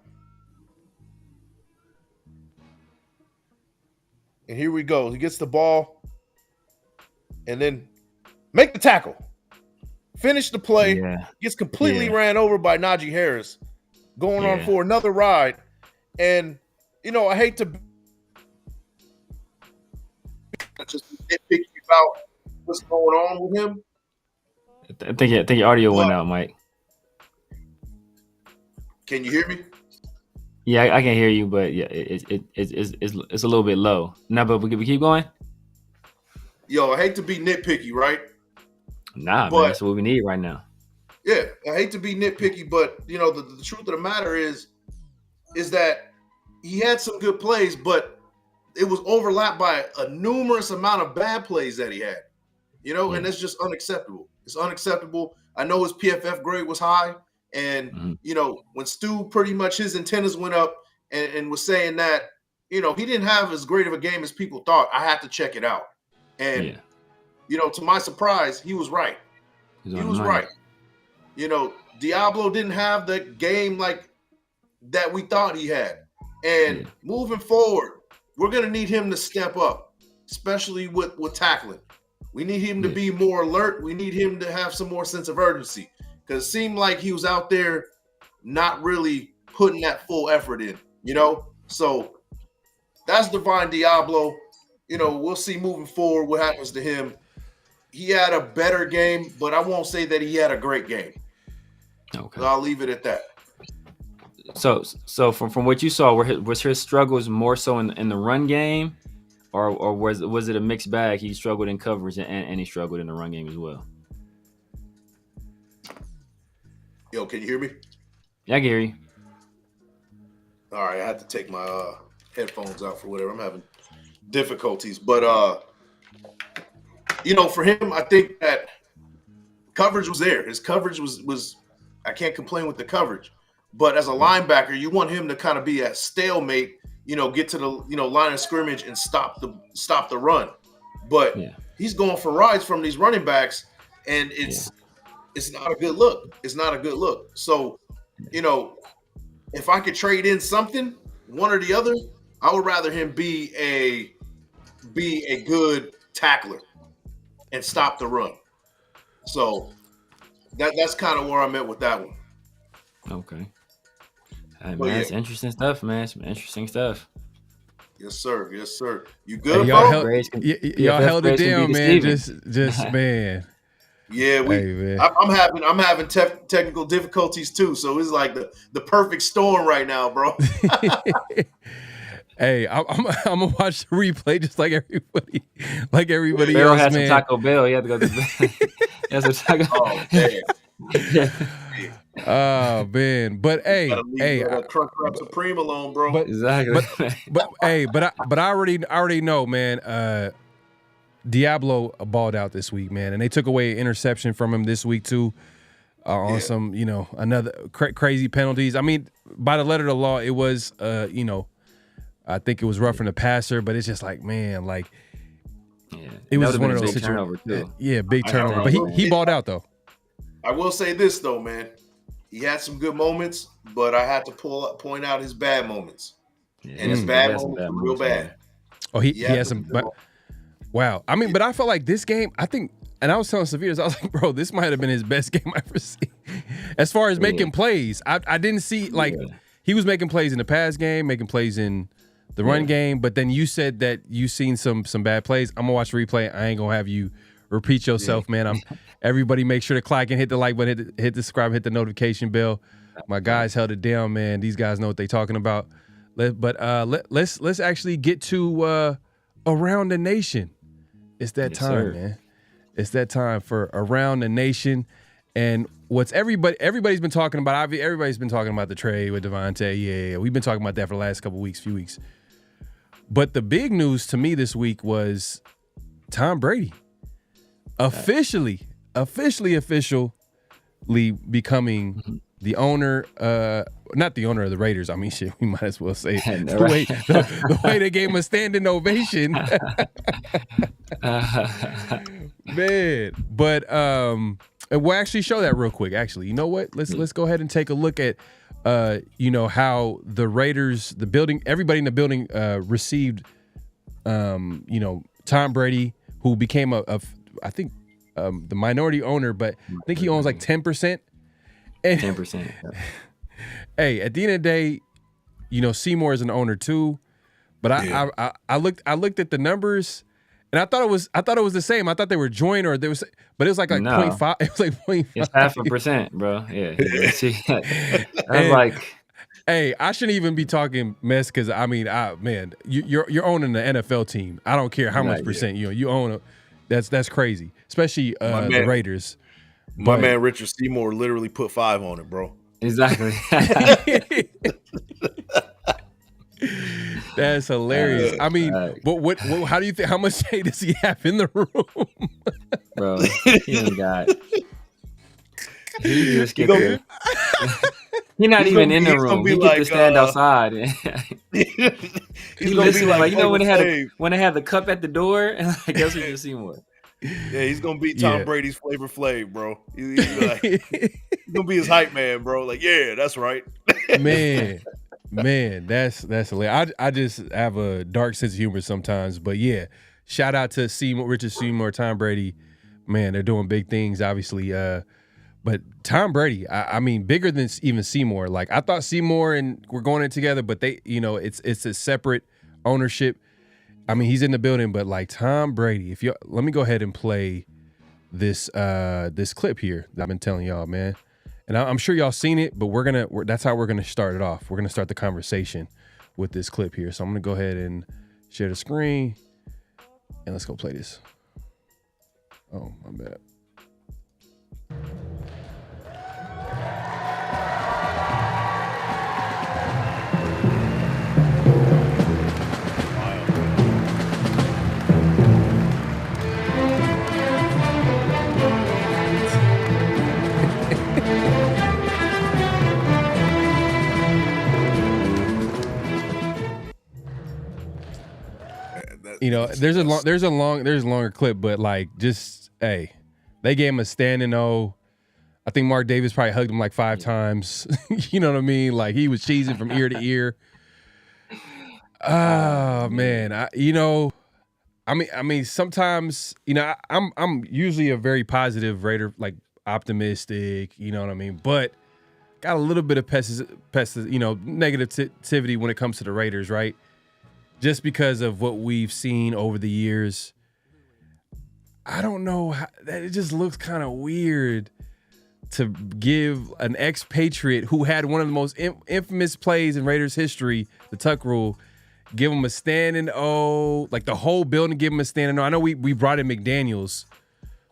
And here we go. He gets the ball. And then make the tackle. Finish the play. Gets completely ran over by Najee Harris. Going on for another ride. And, I hate to just nitpicky about what's going on with him. I think your audio went out, Mike. Can you hear me? Yeah, I can hear you, but it's a little bit low. No, but we keep going. Yo, I hate to be nitpicky, right? Nah, man, that's what we need right now. Yeah, I hate to be nitpicky, but the truth of the matter is that he had some good plays, but it was overlapped by a numerous amount of bad plays that he had. And that's just unacceptable. It's unacceptable. I know his PFF grade was high, and when Stu pretty much his antennas went up and was saying that he didn't have as great of a game as people thought, I had to check it out. And to my surprise, he was right. He was right. Deablo didn't have the game like that we thought he had. And moving forward, we're going to need him to step up, especially with tackling. We need him to be more alert. We need him to have some more sense of urgency, because it seemed like he was out there not really putting that full effort in, So that's Divine Deablo. We'll see moving forward what happens to him. He had a better game, but I won't say that he had a great game. Okay. So I'll leave it at that. So from what you saw, was his struggles more so in the run game, or was it a mixed bag? He struggled in coverage and he struggled in the run game as well. Yo, can you hear me? Yeah, I can hear you. All right, I had to take my headphones out for whatever. I'm having difficulties, but you know, for him, I think that coverage was there. His coverage was I can't complain with the coverage, but as a linebacker, you want him to kind of be at stalemate. You know, get to the line of scrimmage and stop the run. But he's going for rides from these running backs, and it's not a good look. It's not a good look. So, you know, if I could trade in something, one or the other, I would rather him be a good tackler and stop the run. So that's kind of where I'm at with that one. Okay. Hey, man, that's interesting stuff, man. Some interesting stuff. Yes, sir. Yes, sir. You good, hey, y'all held it down, man. Just man. Yeah, man. I'm having technical difficulties too. So it's like the perfect storm right now, bro. Hey, I'm gonna watch the replay just like everybody Barrel else, had man. some Taco Bell. He had to go to the Taco. Oh man. Oh man, but hey, Crunch Wrap Supreme alone, bro. But I already know, man. Deablo balled out this week, man, and they took away an interception from him this week too, on some, another crazy penalties. I mean, by the letter of the law, it was, I think it was roughing the passer, but it's just like, man, it was one of those situations. Yeah, big turnover, but he balled out though. I will say this though, man. He had some good moments, but I had to point out his bad moments. And his bad moments were real bad. Oh, he has some. Wow. I mean, but I felt like this game, I think, and I was telling Savitas, I was like, bro, this might have been his best game I've ever seen. As far as making plays, I didn't see, he was making plays in the pass game, making plays in the run game, but then you said that you seen some bad plays. I'm going to watch the replay. I ain't going to have you repeat yourself, man. Everybody make sure to click and hit the like button, hit the subscribe, hit the notification bell. My guys held it down, man. These guys know what they're talking about. Let's actually get to Around the Nation. It's that time, man. It's that time for Around the Nation. And what's everybody's been talking about, everybody's been talking about the trade with Devontae. Yeah. We've been talking about that for the last few weeks. But the big news to me this week was Tom Brady officially becoming the owner, not the owner of the Raiders. I mean, shit, we might as well say it. The way they gave him a standing ovation. Man, but we'll actually show that real quick. Actually, you know what? Let's go ahead and take a look at how the Raiders, everybody in the building received Tom Brady, who became I think the minority owner, but I think he owns like 10%. 10%. Hey, at the end of the day, Seymour is an owner too, but I looked at the numbers. And I thought it was the same. I thought they were joint, but it was like 0.5. It was like 0.5. It's 0.5%, bro. Yeah. See, hey, I shouldn't even be talking mess because I mean, man, you're owning the NFL team. I don't care how much percent you own. That's crazy, especially the Raiders. My man Richard Seymour literally put 5 on it, bro. Exactly. That's hilarious. I mean, but how do you think? How much say does he have in the room, bro? He ain't got. He just get there. He's not even in the room. He get to stand outside. He listen like when they had the cup at the door, and guess what you see more. Yeah, he's gonna be Tom Brady's Flavor Flav, bro. He's gonna be his hype man, bro. Like, yeah, that's right. Man, that's hilarious. I just have a dark sense of humor sometimes, but yeah, shout out to Richard Seymour, Tom Brady. Man, they're doing big things, obviously. But Tom Brady, I mean, bigger than even Seymour. Like, I thought Seymour and we're going in together, but they, it's a separate ownership. I mean, he's in the building, but like Tom Brady, let me go ahead and play this clip here that I've been telling y'all, man. And I'm sure y'all seen it, but that's how we're gonna start it off. We're gonna start the conversation with this clip here. So I'm gonna go ahead and share the screen, and let's go play this. Oh, my bad. You know, there's a longer clip, but like, just hey, they gave him a standing O. I think Mark Davis probably hugged him like 5 times. You know what I mean? Like he was cheesing from ear to ear. Oh man, I mean, sometimes, you know, I'm usually a very positive Raider, like optimistic. You know what I mean? But got a little bit of negativity when it comes to the Raiders, right? Just because of what we've seen over the years. I don't know it just looks kind of weird to give an expatriate who had one of the most infamous plays in Raiders history, the tuck rule, give him a standing O, like the whole building give him a standing O. I know we brought in McDaniels,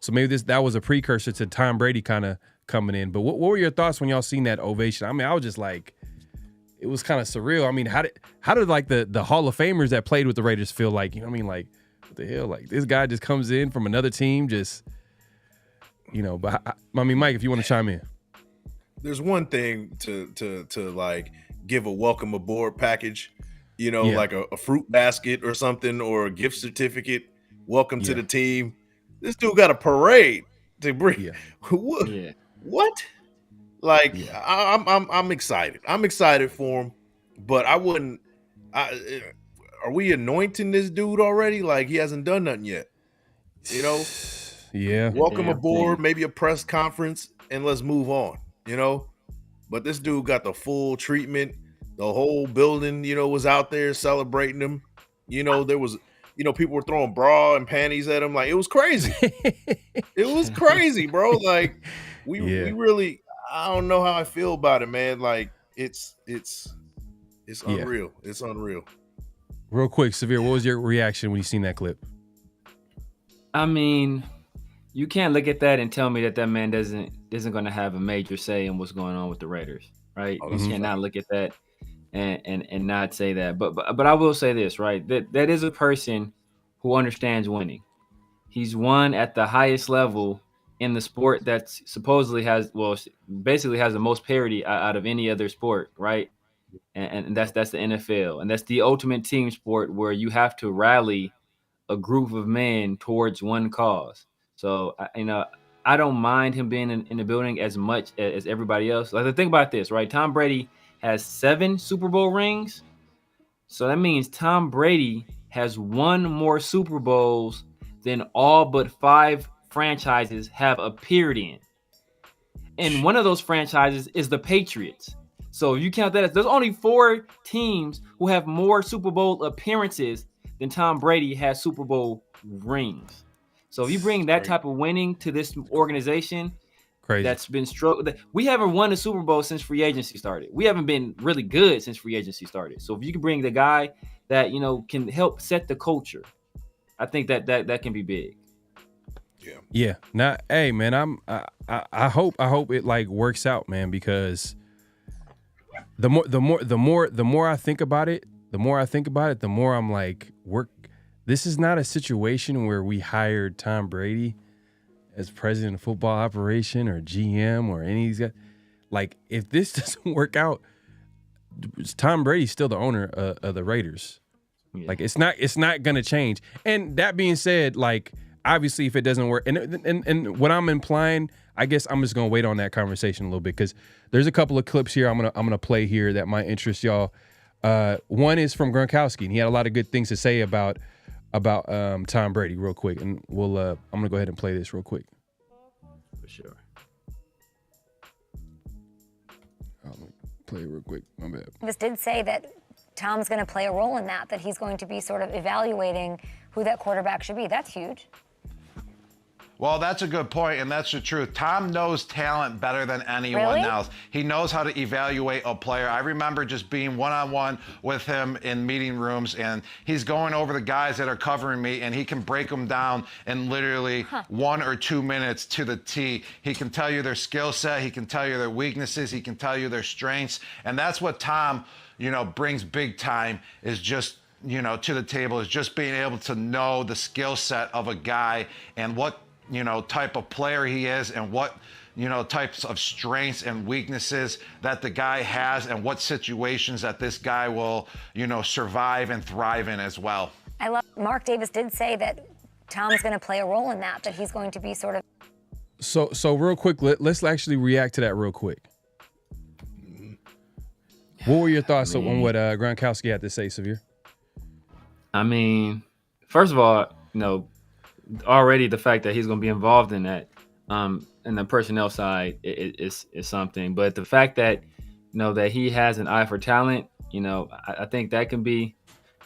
so maybe that was a precursor to Tom Brady kind of coming in. But what were your thoughts when y'all seen that ovation? I mean, I was just like, it was kind of surreal. I mean, how did like the Hall of Famers that played with the Raiders feel like? You know what I mean? Like, what the hell? Like this guy just comes in from another team, just, you know. But I mean, Mike, if you want to chime in, there's one thing to like give a welcome aboard package, you know, like a fruit basket or something, or a gift certificate. Welcome to the team. This dude got a parade to bring. What? Like I'm excited. I'm excited for him, but I wouldn't. Are we anointing this dude already? Like he hasn't done nothing yet. You know? Yeah. Welcome aboard. Maybe a press conference, and let's move on. You know? But this dude got the full treatment. The whole building, you know, was out there celebrating him. You know, there was, you know, people were throwing bra and panties at him. Like it was crazy. It was crazy, bro. Like we really. I don't know how I feel about it, man. Like it's unreal. It's unreal. Real quick, Severe, what was your reaction when you seen that clip? I mean, you can't look at that and tell me that man isn't going to have a major say in what's going on with the Raiders, right? You cannot look at that and not say that. But I will say this, right? That is a person who understands winning. He's won at the highest level in the sport that supposedly basically has the most parity out of any other sport, right? And that's the NFL, and that's the ultimate team sport where you have to rally a group of men towards one cause. So I don't mind him being in the building as much as everybody else. Like, think about this, right? Tom Brady has 7 Super Bowl rings, so that means Tom Brady has won more Super Bowls than all but 5 franchises have appeared in. And one of those franchises is the Patriots. So you count that as there's only 4 teams who have more Super Bowl appearances than Tom Brady has Super Bowl rings. So if you bring that type of winning to this organization, that's been struggling. We haven't won a Super Bowl since free agency started. We haven't been really good since free agency started. So if you can bring the guy that, you know, can help set the culture, I think that can be big. Yeah. Now, hey, man, I hope it like works out, man, because the more I think about it, the more I'm like, this is not a situation where we hired Tom Brady as president of football operation or GM or any of these guys. Like, if this doesn't work out, Tom Brady's still the owner of the Raiders. Yeah. Like, it's not gonna change. And that being said, like, obviously, if it doesn't work, and what I'm implying, I guess I'm just gonna wait on that conversation a little bit, because there's a couple of clips here I'm gonna play here that might interest y'all. One is from Gronkowski, and he had a lot of good things to say about Tom Brady, real quick, and I'm gonna go ahead and play this real quick. For sure. I'll play it real quick. My bad. This did say that Tom's going to play a role in that he's going to be sort of evaluating who that quarterback should be. That's huge. Well, that's a good point, and that's the truth. Tom knows talent better than anyone else. He knows how to evaluate a player. I remember just being one-on-one with him in meeting rooms, and he's going over the guys that are covering me, and he can break them down in literally 1 or 2 minutes to the T. He can tell you their skill set. He can tell you their weaknesses. He can tell you their strengths, and that's what Tom, brings big time, is just, to the table, is just being able to know the skill set of a guy and what, type of player he is, and what, types of strengths and weaknesses that the guy has, and what situations that this guy will, survive and thrive in as well. I love Mark Davis did say that Tom's going to play a role in that he's going to be sort of. So real quick, let's actually react to that real quick. What were your thoughts on what Gronkowski had to say, Severe? I mean, first of all, already the fact that he's going to be involved in that, and the personnel side is something. But the fact that that he has an eye for talent, I think that can be good.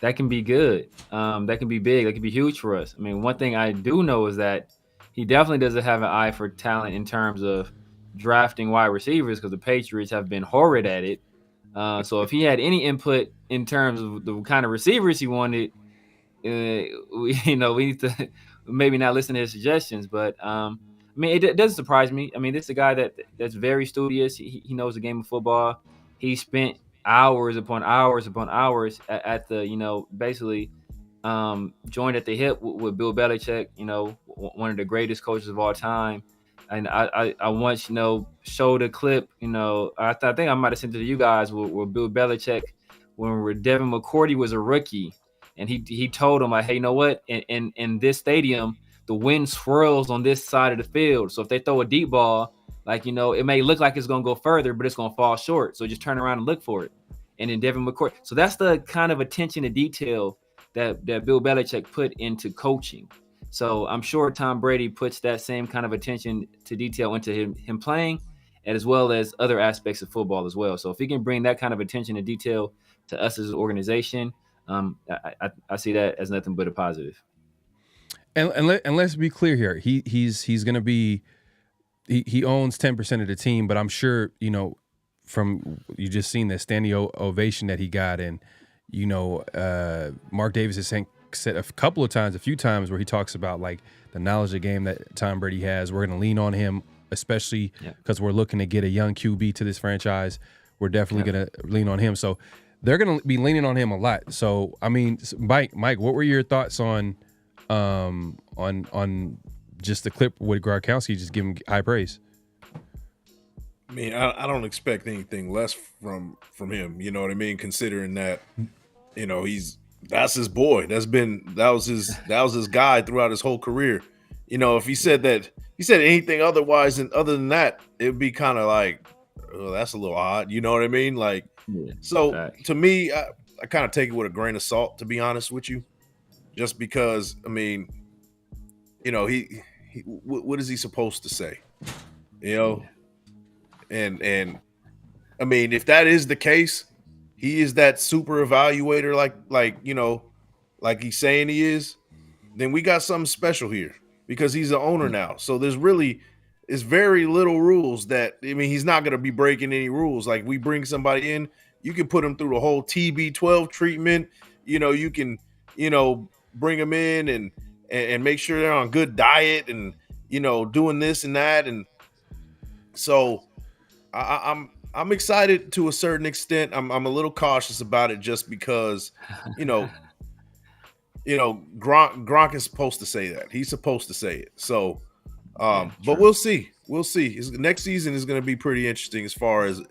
That can be big. That can be huge for us. I mean, one thing I do know is that he definitely doesn't have an eye for talent in terms of drafting wide receivers, because the Patriots have been horrid at it. So if he had any input in terms of the kind of receivers he wanted, we need to maybe not listen to his suggestions. But I mean, it doesn't surprise me. I mean, this is a guy that's very studious. He knows the game of football. He spent hours upon hours upon hours at the basically joined at the hip with Bill Belichick. One of the greatest coaches of all time. And I once showed a clip. I think I might have sent it to you guys where Bill Belichick, when Devin McCourty was a rookie, and he told him, like, hey, you know what? In this stadium, the wind swirls on this side of the field. So if they throw a deep ball, like, it may look like it's going to go further, but it's going to fall short. So just turn around and look for it. And then Devin McCourty. So that's the kind of attention to detail that Bill Belichick put into coaching. So I'm sure Tom Brady puts that same kind of attention to detail into him playing, as well as other aspects of football as well. So if he can bring that kind of attention to detail to us as an organization, I see that as nothing but a positive. And let's be clear here. He's going to be he owns 10% of the team, but I'm sure from you just seen the standing ovation that he got, and Mark Davis has said a few times where he talks about like the knowledge of the game that Tom Brady has. We're going to lean on him, especially because we're looking to get a young QB to this franchise. We're definitely going to lean on him. So they're going to be leaning on him a lot. So I mean, Mike, what were your thoughts on just the clip with Gronkowski just giving high praise? I mean, I don't expect anything less from him. You know what I mean? Considering that, that's his boy. That was his guy throughout his whole career. If he said anything otherwise and other than that, it'd be kind of like, oh, that's a little odd. You know what I mean? Like, to me, I kind of take it with a grain of salt, to be honest with you, just because, I mean, he what is he supposed to say? And I mean, if that is the case, he is that super evaluator, like he's saying he is, then we got something special here, because he's the owner now. So there's very little rules that, I mean, he's not going to be breaking any rules. Like, we bring somebody in, you can put them through the whole TB12 treatment. You can, bring them in and make sure they're on good diet and, doing this and that. And so I'm excited to a certain extent. I'm a little cautious about it just because, Gronk is supposed to say that. He's supposed to say it. So, but we'll see. We'll see. Next season is going to be pretty interesting as far as,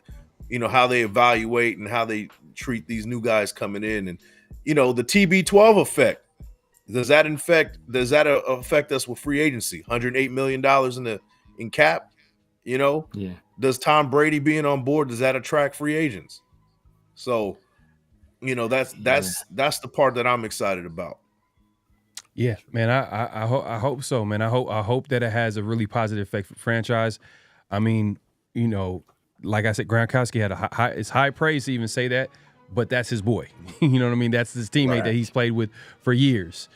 how they evaluate and how they treat these new guys coming in. And, the TB12 effect. Does that affect us with free agency? $108 million in cap, Yeah. Does Tom Brady being on board, does that attract free agents? So, that's the part that I'm excited about. Yeah, man, I hope so, man. I hope that it has a really positive effect for the franchise. I mean, like I said, Gronkowski had it's high praise to even say that, but that's his boy. You know what I mean? That's his teammate that he's played with for years.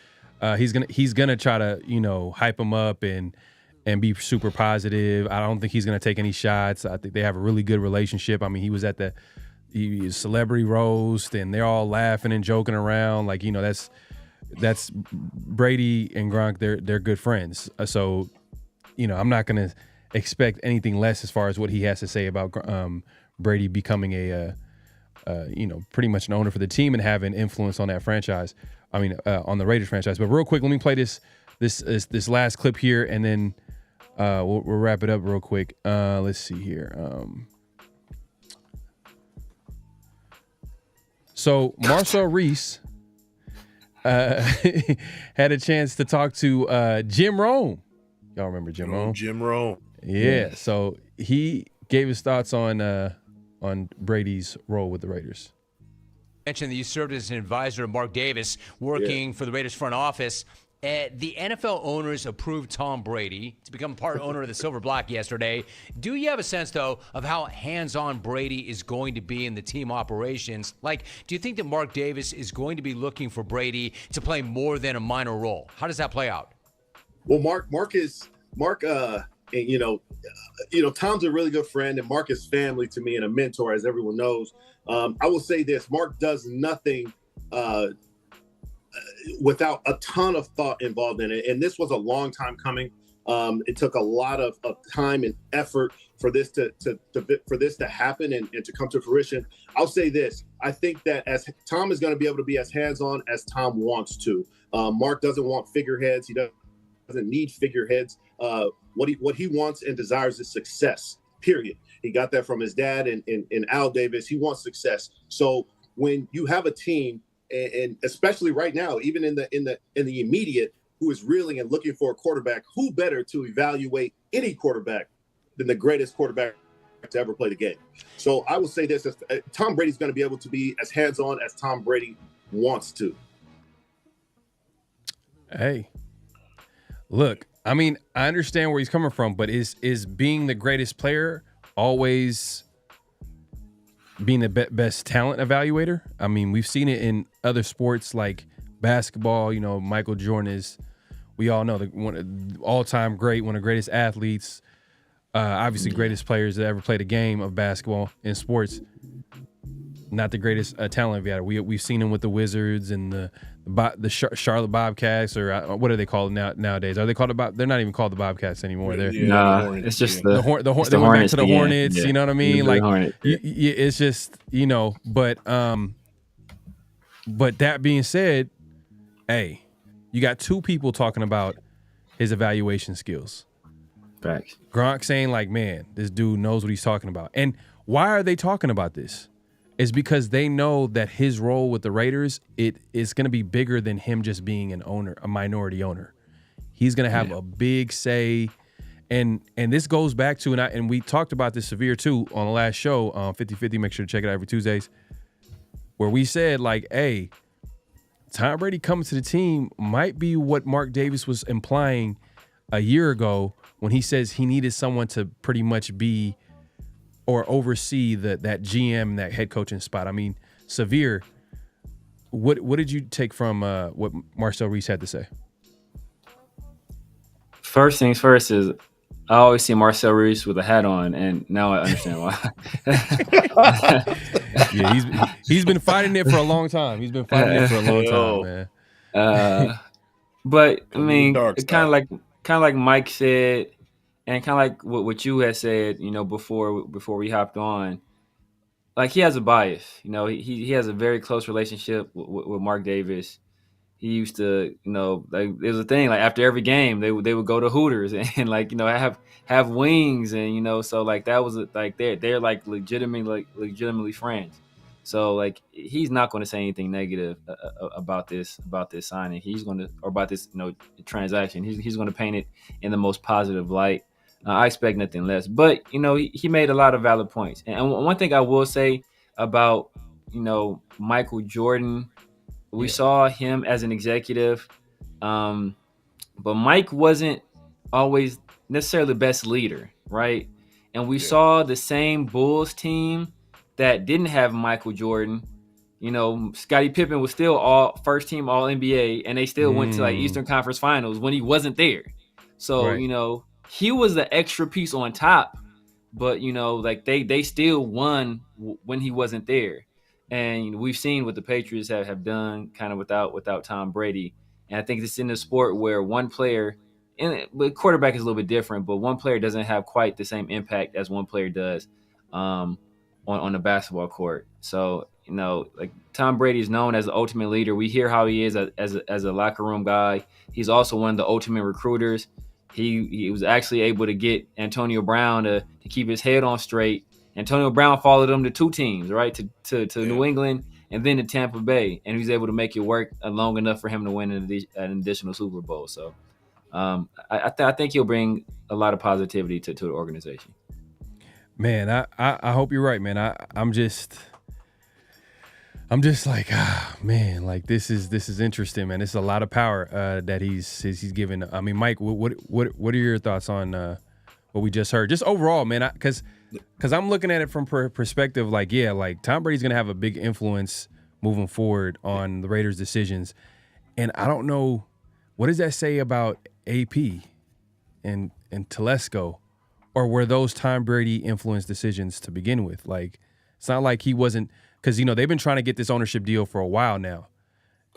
He's gonna try to hype him up and be super positive. I don't think he's gonna take any shots. I think they have a really good relationship. I mean, he was at the celebrity roast, and they're all laughing and joking around. Like, that's Brady and Gronk. They're good friends. So, I'm not gonna expect anything less as far as what he has to say about Brady becoming a pretty much an owner for the team and having influence on that franchise. I mean, on the Raiders franchise. But real quick, let me play this last clip here, and then we'll wrap it up real quick. Let's see here. So Marcel Reese had a chance to talk to Jim Rome. Y'all remember Jim Rome? Jim Rome. Yeah. So he gave his thoughts on Brady's role with the Raiders. Mentioned that you served as an advisor to Mark Davis, working for the Raiders front office. The NFL owners approved Tom Brady to become part owner of the Silver Block yesterday. Do you have a sense, though, of how hands-on Brady is going to be in the team operations? Like, do you think that Mark Davis is going to be looking for Brady to play more than a minor role? How does that play out? Well, Mark, Tom's a really good friend, and Mark is family to me and a mentor, as everyone knows. I will say this: Mark does nothing without a ton of thought involved in it, and this was a long time coming. It took a lot of time and effort for this to happen and to come to fruition. I'll say this: I think that as Tom is going to be able to be as hands-on as Tom wants to. Mark doesn't want figureheads. He doesn't need figureheads. What he wants and desires is success. Period. He got that from his dad and Al Davis. He wants success. So when you have a team, and especially right now, even in the immediate, who is reeling and looking for a quarterback, who better to evaluate any quarterback than the greatest quarterback to ever play the game? So I will say this: Tom Brady's going to be able to be as hands-on as Tom Brady wants to. Hey, look, I mean, I understand where he's coming from, but is being the greatest player always being the best talent evaluator? I mean, we've seen it in other sports like basketball. You know, Michael Jordan is, we all know, one all-time great, one of the greatest athletes, obviously greatest players that ever played a game of basketball in sports. Not the greatest talent evaluator. We've seen him with the Wizards and the Charlotte Bobcats, or what are they called nowadays? Are they called They're not even called the Bobcats anymore. It's just the Hornets. They went back to the Hornets. Yeah. You know what I mean? Like it's just, you know. But that being said, hey, you got two people talking about his evaluation skills. Facts. Gronk saying like, man, this dude knows what he's talking about. And why are they talking about this? It's because they know that his role with the Raiders, it is going to be bigger than him just being an owner, a minority owner. He's going to have a big say. And this goes back to, and we talked about this severe too on the last show, 50-50, make sure to check it out every Tuesdays, where we said like, hey, Tom Brady coming to the team might be what Mark Davis was implying a year ago when he says he needed someone to pretty much be or oversee that GM, that head coaching spot. I mean, Severe, what did you take from what Marcel Reese had to say? First things first is I always see Marcel Reese with a hat on, and now I understand why. Yeah, he's been fighting it for a long time. He's been fighting it for a long time, man. But I mean, kind of like Mike said, and kind of like what you had said, you know, before we hopped on, like he has a bias. You know, he has a very close relationship with Mark Davis. He used to, you know, like there's a thing like after every game they would go to Hooters and like, you know, have wings, and you know, so like that was like they're like legitimately friends. So like he's not going to say anything negative about this signing. He's going to, or about this, you know, transaction. He's going to paint it in the most positive light. I expect nothing less. But, you know, he made a lot of valid points. And one thing I will say about, you know, Michael Jordan, we saw him as an executive, but Mike wasn't always necessarily the best leader, right? And we saw the same Bulls team that didn't have Michael Jordan. You know, Scottie Pippen was still first team All NBA, and they still went to like Eastern Conference Finals when he wasn't there. So, you know, he was the extra piece on top, but you know, like they still won when he wasn't there. And we've seen what the Patriots have done kind of without Tom Brady. And I think it's in a sport where one player, but quarterback is a little bit different, but one player doesn't have quite the same impact as one player does on the basketball court. So, you know, like Tom Brady is known as the ultimate leader. We hear how he is as a locker room guy. He's also one of the ultimate recruiters. He was actually able to get Antonio Brown to keep his head on straight. Antonio Brown followed him to two teams, right? To New England and then to Tampa Bay, and he's able to make it work long enough for him to win an additional Super Bowl. So I think he'll bring a lot of positivity to the organization. Man, I hope you're right, man. I'm just like, man, like this is interesting, man. It's a lot of power that he's given. I mean, Mike, what are your thoughts on what we just heard? Just overall, man, because I'm looking at it from perspective, like, yeah, like Tom Brady's gonna have a big influence moving forward on the Raiders' decisions, and I don't know what does that say about AP and Telesco, or were those Tom Brady influenced decisions to begin with? Like, it's not like he wasn't. Because, they've been trying to get this ownership deal for a while now.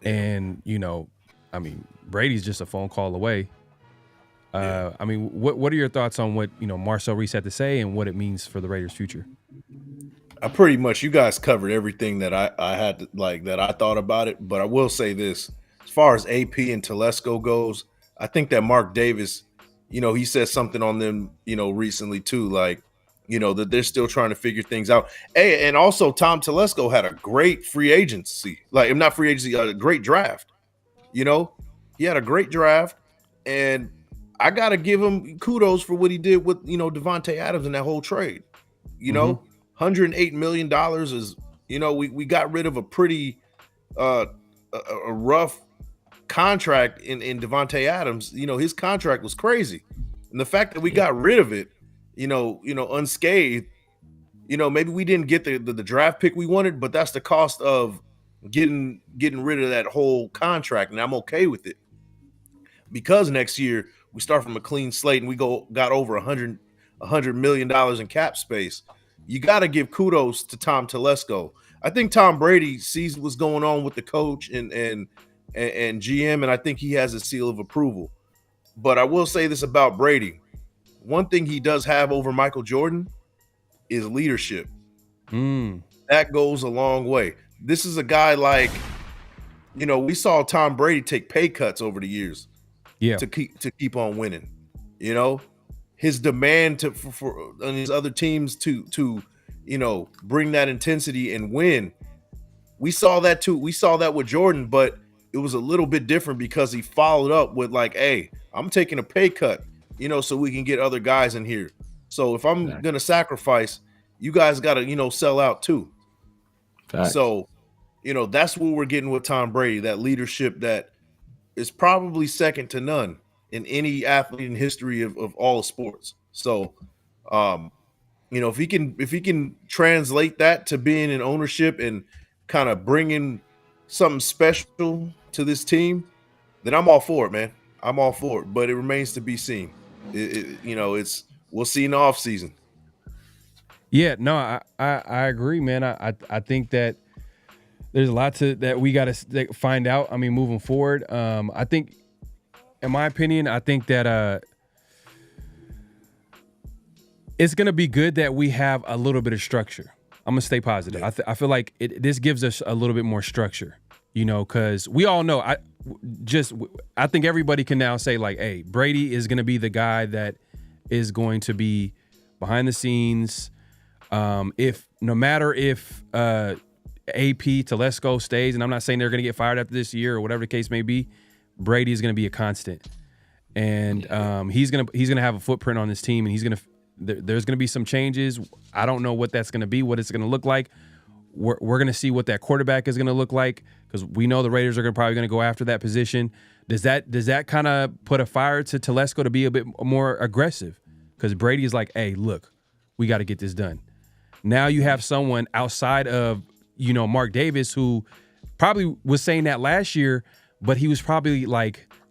And, I mean, Brady's just a phone call away. I mean, what are your thoughts on what, Marcel Reese had to say and what it means for the Raiders' future? Pretty much, you guys covered everything that I had to, that I thought about it. But I will say this, as far as AP and Telesco goes, I think that Mark Davis, he said something on them, recently too, that they're still trying to figure things out. Hey, and also Tom Telesco had a great free agency, not free agency, a great draft. He had a great draft, and I got to give him kudos for what he did with, Devontae Adams in that whole trade. $108 million is, we got rid of a pretty a rough contract in Devontae Adams. His contract was crazy. And the fact that we got rid of it, unscathed, maybe we didn't get the draft pick we wanted, but that's the cost of getting rid of that whole contract. And I'm okay with it because next year we start from a clean slate and we got over $100 million in cap space. You got to give kudos to Tom Telesco. I think Tom Brady sees what's going on with the coach and GM, and I think he has a seal of approval. But I will say this about Brady. One thing he does have over Michael Jordan is leadership. That goes a long way. This is a guy we saw Tom Brady take pay cuts over the years to keep on winning. His demand for on his other teams to bring that intensity and win. We saw that too. We saw that with Jordan, but it was a little bit different because he followed up with hey, I'm taking a pay cut. So we can get other guys in here. So if I'm going to sacrifice, you guys got to, sell out too. Facts. So, that's what we're getting with Tom Brady, that leadership that is probably second to none in any athlete in history of all sports. So, if he can translate that to being in ownership and kind of bringing something special to this team, then I'm all for it, man. I'm all for it, but it remains to be seen. We'll see in the off season. Yeah, no, I agree, man. I think that there's a lot that we got to find out. I mean, moving forward, I think, in my opinion, I think that it's gonna be good that we have a little bit of structure. I'm gonna stay positive. I feel like this gives us a little bit more structure, because we all know. I think everybody can now say hey, Brady is gonna be the guy that is going to be behind the scenes. If AP Telesco stays, and I'm not saying they're gonna get fired after this year or whatever the case may be, Brady is gonna be a constant, and he's gonna have a footprint on this team, and there's gonna be some changes. I don't know what that's gonna be, what it's gonna look like. We're gonna see what that quarterback is gonna look like, because we know the Raiders are probably gonna go after that position. Does that kind of put a fire to Telesco to be a bit more aggressive? Because Brady is hey, look, we got to get this done. Now you have someone outside of, Mark Davis, who probably was saying that last year, but he was probably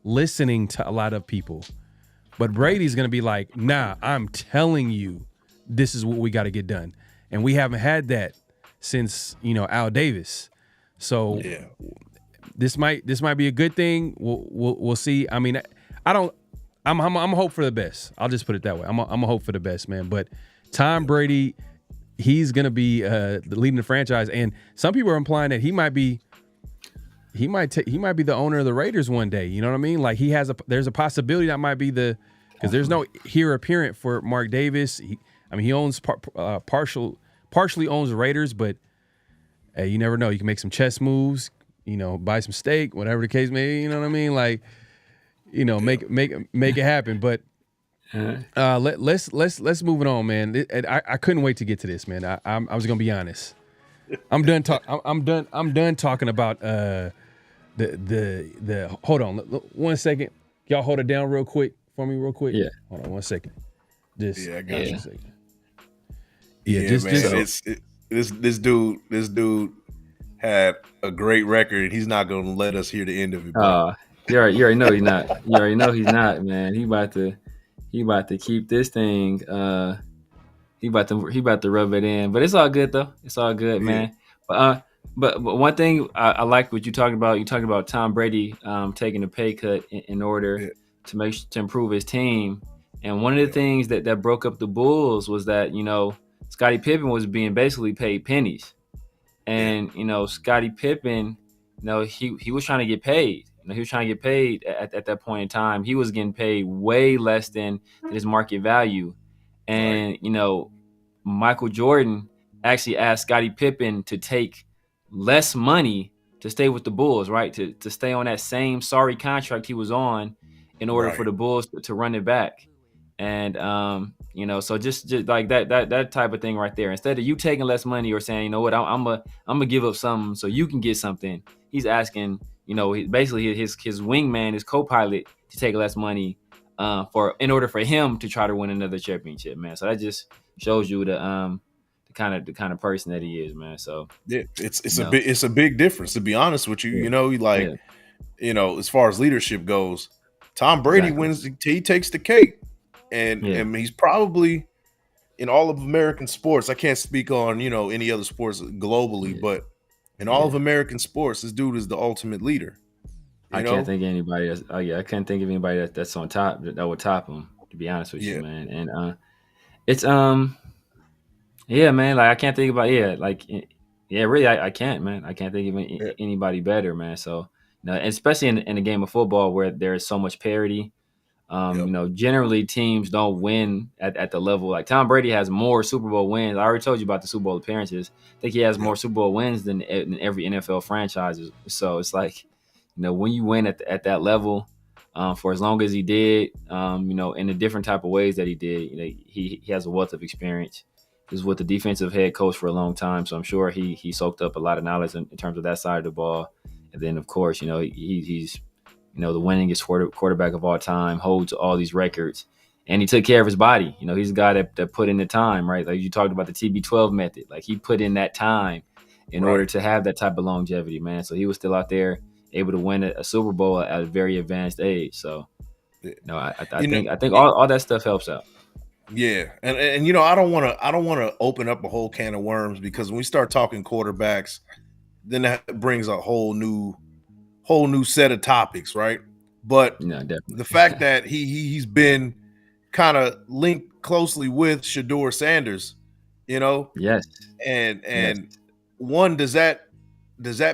listening to a lot of people. But Brady's going to be nah, I'm telling you, this is what we got to get done. And we haven't had that since, Al Davis. So this might be a good thing. We'll see. I mean, I'm a hope for the best. I'll just put it that way. I'm a hope for the best, man. But Tom Brady, he's gonna be leading the franchise, and some people are implying that he might be the owner of the Raiders one day. You know what I mean? There's a possibility that might be because there's no heir apparent for Mark Davis. He owns partially owns the Raiders, but hey, you never know. You can make some chess moves, buy some steak, whatever the case may be, you know what I mean? Like, make it happen. But let's move it on, man. I couldn't wait to get to this, man. I was gonna be honest. I'm done talking about the hold on 1 second. Y'all hold it down real quick for me, real quick. Yeah. Hold on 1 second. I got you. Yeah, man. This dude had a great record, and he's not gonna let us hear the end of it. You already know he's not. You already know he's not, man. He about to keep this thing. He about to rub it in, but it's all good though. It's all good, man. But one thing I like what you talking about. You talking about Tom Brady taking a pay cut in order to improve his team. And one of the things that broke up the Bulls was that Scottie Pippen was being basically paid pennies, and Scottie Pippen, he was trying to get paid. He was trying to get paid at that point in time. He was getting paid way less than his market value. And, Michael Jordan actually asked Scottie Pippen to take less money to stay with the Bulls, right? To stay on that same sorry contract he was on in order for the Bulls to run it back. And, so just like that type of thing right there. Instead of you taking less money or saying, you know what, I'm gonna give up something so you can get something. He's asking, basically his wingman, his co-pilot, to take less money in order for him to try to win another championship, man. So that just shows you the kind of person that he is, man. So yeah, it's a big difference, to be honest with you. As far as leadership goes, Tom Brady wins. He takes the cake, and he's probably in all of American sports. I can't speak on any other sports globally, but in all of American sports, this dude is the ultimate leader. I can't think of anybody. I can't think of anybody that's on top that would top him. To be honest with you, man. And it's man. Like I can't think about really. I can't, man. I can't think of anybody better, man. So especially in the game of football where there is so much parity. Generally teams don't win at the level. Like Tom Brady has more Super Bowl wins. I already told you about the Super Bowl appearances. I think he has more Super Bowl wins than every NFL franchise. So it's like, when you win at that level for as long as he did, in the different type of ways that he did, he has a wealth of experience. He was with the defensive head coach for a long time, so I'm sure he soaked up a lot of knowledge in terms of that side of the ball. And then, of course, he's the winningest quarterback of all time, holds all these records, and he took care of his body. He's a guy that put in the time, right? Like you talked about the TB12 method. Like he put in that time in order to have that type of longevity, man. So he was still out there able to win a Super Bowl at a very advanced age. So, I think all that stuff helps out. Yeah, and I don't want to open up a whole can of worms, because when we start talking quarterbacks, then that brings a whole new set of topics, right? But the fact that he's been kind of linked closely with Shedeur Sanders, yes, and one, does that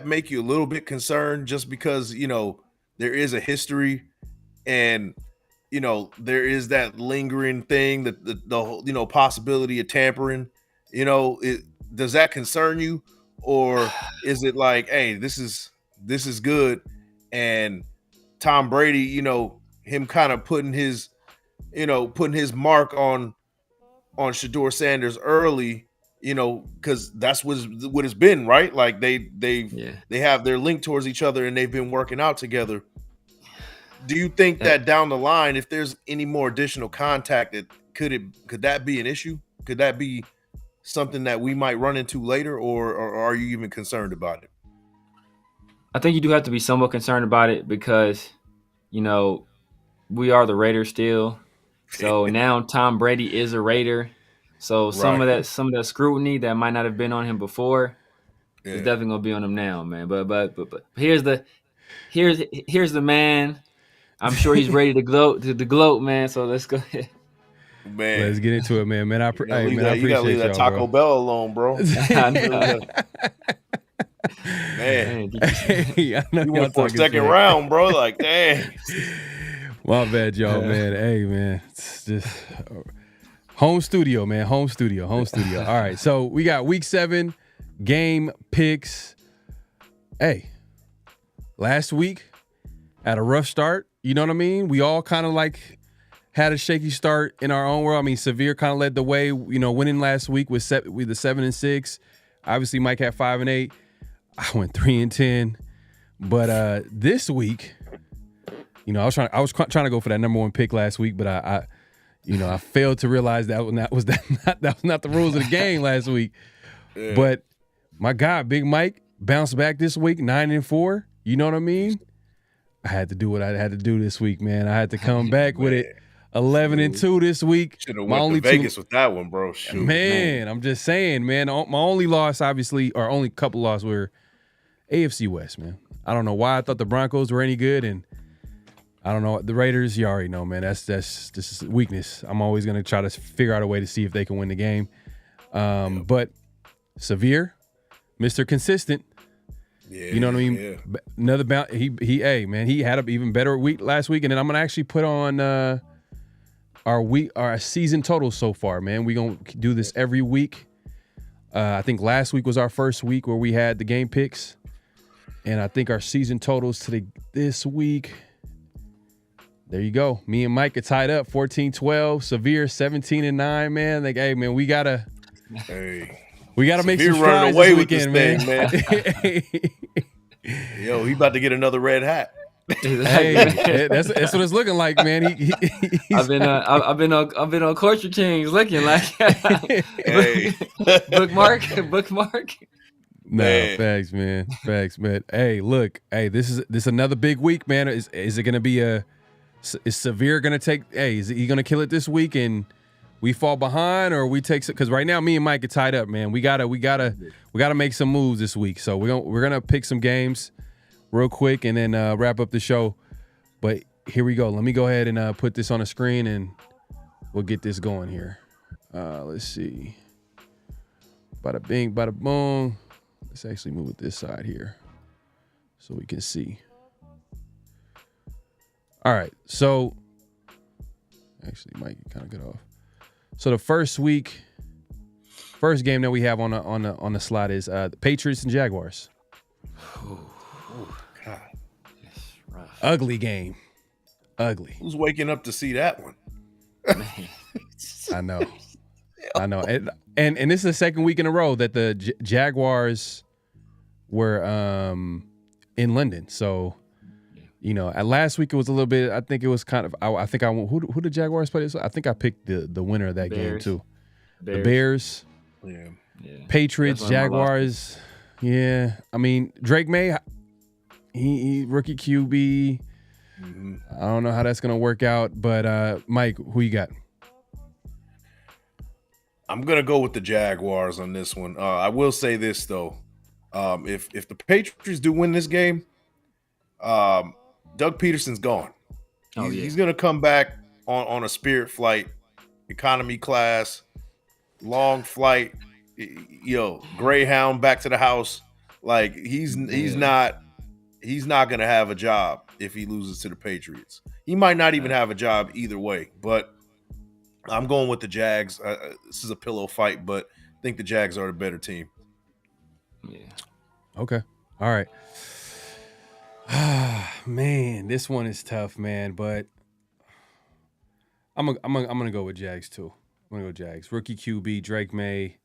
make you a little bit concerned, just because there is a history, and there is that lingering thing, that the possibility of tampering, does that concern you, or is it like, hey, this is good, and Tom Brady, him kind of putting his mark on Shedeur Sanders early, because that's what it's been, right? Like they have their link towards each other, and they've been working out together. Do you think that down the line, if there's any more additional contact, could that be an issue? Could that be something that we might run into later, or are you even concerned about it? I think you do have to be somewhat concerned about it, because, we are the Raiders still. So now Tom Brady is a Raider. So some of that scrutiny that might not have been on him before is definitely gonna be on him now, man. But here's the man. I'm sure he's ready to gloat, man. So let's go ahead. Man, let's get into it, man. I appreciate you gotta leave that Taco Bell alone, bro. Man, hey, I know you went for a second round, bro. Like, dang. My bad, y'all, man. Hey, man, it's just home studio, man. Home studio. All right, so we got Week 7 game picks. Hey, last week had a rough start. You know what I mean? We all kind of like had a shaky start in our own world. I mean, Severe kind of led the way, you know, winning last week with the 7-6. Obviously, Mike had 5-8. I went 3-10. But this week, you know, I was trying to go for that number one pick last week, but I failed to realize that was not the rules of the game last week. Yeah. But my guy, Big Mike, bounced back this week, 9-4. You know what I mean? I had to do what I had to do this week, man. I had to come back with it. 11-2 this week. Should have went to Vegas with that one, bro. Shoot, man, I'm just saying, man. My only loss, obviously, or only couple losses were AFC West, man. I don't know why I thought the Broncos were any good, and I don't know the Raiders. You already know, man. This is weakness. I'm always gonna try to figure out a way to see if they can win the game. But Severe, Mr. Consistent. Yeah, you know what I mean. Yeah. Another bounce. He had an even better week last week, and then I'm gonna actually put on our season totals so far, man. We gonna do this every week. I think last week was our first week where we had the game picks, and I think our season totals this week. There you go. Me and Mike are tied up 14-12. Severe 17-9, man. Like, hey, man, we gotta make some strides this weekend, man. Yo, he about to get another red hat. Hey, that's what it's looking like, man. I've been on Culture Kings looking like bookmark. No, facts, man. Hey, look, this is another big week, man. Is it gonna be is Severe gonna take? Hey, is he gonna kill it this week and we fall behind, or we take? Because right now, me and Mike are tied up, man. We gotta make some moves this week. So we're gonna pick some games real quick and then wrap up the show. But here we go. Let me go ahead and put this on the screen and we'll get this going here. Let's see. Bada bing, bada boom. Let's actually move it this side here so we can see. All right, so actually, Mike, you kind of get off. So the first game that we have on the slot is the Patriots and Jaguars. Oh, God, rough. Ugly game, ugly. Who's waking up to see that one? I know, and this is the second week in a row that the Jaguars were in London. So. You know, last week it was a little bit. I think it was kind of. Who the Jaguars played? I think I picked the winner of that game too. The Bears. Yeah. Patriots, Jaguars. Yeah. I mean, Drake May. He rookie QB. Mm-hmm. I don't know how that's gonna work out, but Mike, who you got? I'm gonna go with the Jaguars on this one. I will say this though, if the Patriots do win this game, Doug Peterson's gone. He's going to come back on a Spirit flight, economy class, long flight, Greyhound back to the house. Like he's not going to have a job if he loses to the Patriots. He might not even have a job either way, but I'm going with the Jags. This is a pillow fight, but I think the Jags are the better team. Yeah. Okay. All right. Man, this one is tough, man. But I'm gonna go with Jags too. I'm gonna go Jags. Rookie QB Drake May.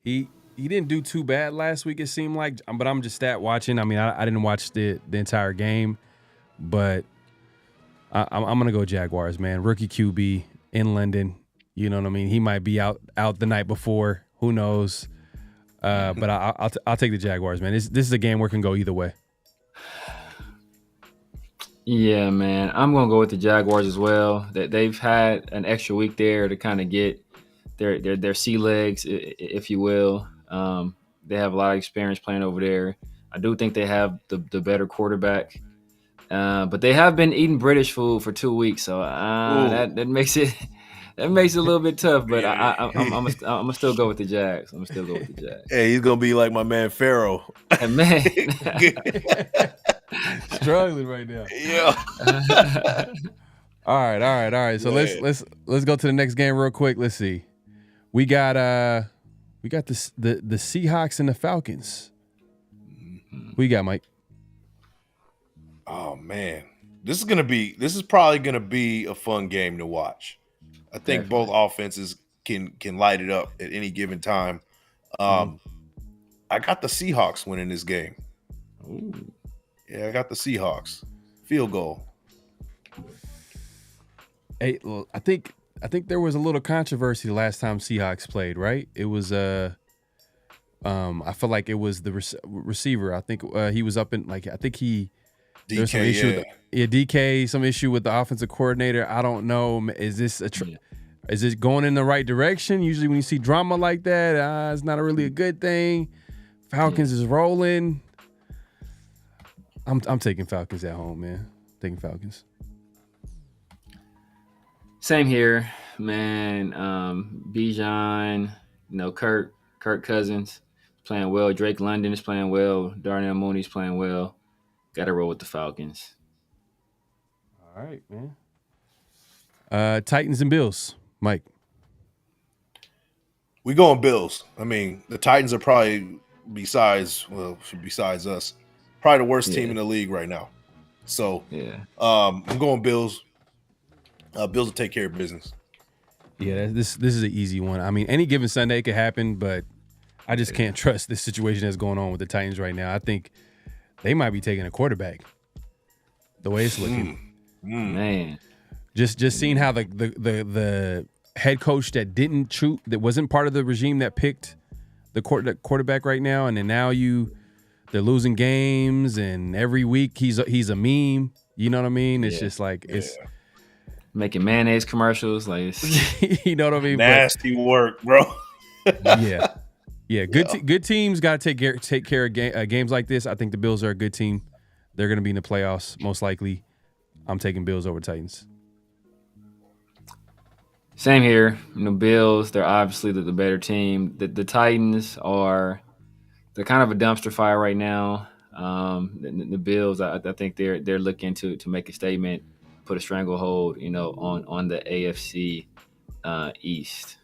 He didn't do too bad last week. It seemed like, but I'm just stat watching. I mean, I didn't watch the entire game, but I'm gonna go Jaguars, man. Rookie QB in London. You know what I mean? He might be out the night before. Who knows? But I'll take the Jaguars, man. This is a game where it can go either way. Yeah, man. I'm going to go with the Jaguars as well. They've had an extra week there to kind of get their sea legs, if you will. They have a lot of experience playing over there. I do think they have the better quarterback. But they have been eating British food for 2 weeks, so that makes it a little bit tough. But I'm gonna still go with the Jags. Hey, he's gonna be like my man Pharaoh. Man. Struggling right now. Yeah. All right. So let's go to the next game real quick. Let's see. We got We got the Seahawks and the Falcons. Who you got, Mike? Oh man, this is probably gonna be a fun game to watch. I think both offenses can light it up at any given time. I got the Seahawks winning this game. Ooh. Yeah, I got the Seahawks. Field goal. Hey, well, I think there was a little controversy the last time Seahawks played, right? It was I feel like it was the receiver. I think he was up in I think he there was some issue with DK, some issue with the offensive coordinator. I don't know. Is this is it going in the right direction? Usually when you see drama like that, it's not really a good thing. Falcons is rolling. I'm taking Falcons at home, man. Taking Falcons. Same here, man. Bijan, Kirk Cousins playing well. Drake London is playing well. Darnell Mooney's playing well. Got to roll with the Falcons. All right, man. Titans and Bills, Mike. We going Bills. I mean, the Titans are probably besides us, probably the worst team in the league right now. So I'm going Bills. Bills will take care of business. Yeah, this is an easy one. I mean, any given Sunday it could happen, but I just can't trust this situation that's going on with the Titans right now. I think they might be taking a quarterback. The way it's looking, man. Just seeing how the head coach that wasn't part of the regime that picked the quarterback right now, and then now they're losing games, and every week he's a meme. You know what I mean? It's just like it's making mayonnaise commercials, like you know what I mean? Nasty work, bro. Good teams got to take care of games like this. I think the Bills are a good team. They're going to be in the playoffs most likely. I'm taking Bills over Titans. Same here. Bills, they're obviously the better team. The Titans they're kind of a dumpster fire right now. The Bills, I think they're looking to make a statement, put a stranglehold, on the AFC East.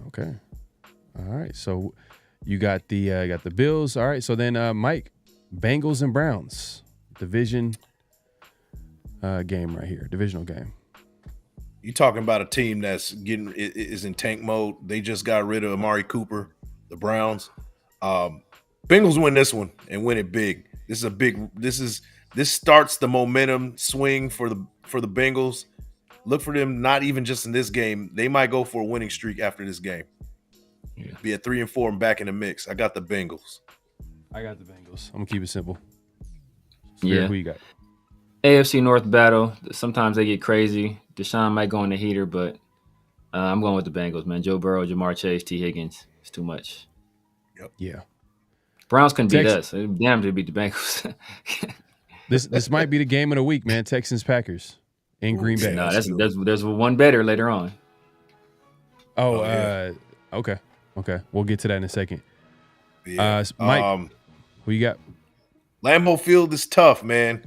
Okay. All right. So you got the Bills. All right. So then Mike, Bengals and Browns, division game right here, divisional game. You talking about a team that's is in tank mode. They just got rid of Amari Cooper, the Browns. Bengals win this one and win it big. This starts the momentum swing for the Bengals. Look for them, not even just in this game. They might go for a winning streak after this game. Yeah. Be at 3-4 and back in the mix. I got the Bengals. I got the Bengals. I'm gonna keep it simple. Yeah. Who you got? AFC North battle. Sometimes they get crazy. Deshaun might go in the heater, but I'm going with the Bengals, man. Joe Burrow, Jamar Chase, T. Higgins. It's too much. Yep. Yeah. Browns couldn't beat us. Damn to beat the Bengals. This might be the game of the week, man. Texans Packers in Green Bay. No, there's one better later on. Okay. We'll get to that in a second. Yeah. Mike, who you got? Lambeau Field is tough, man.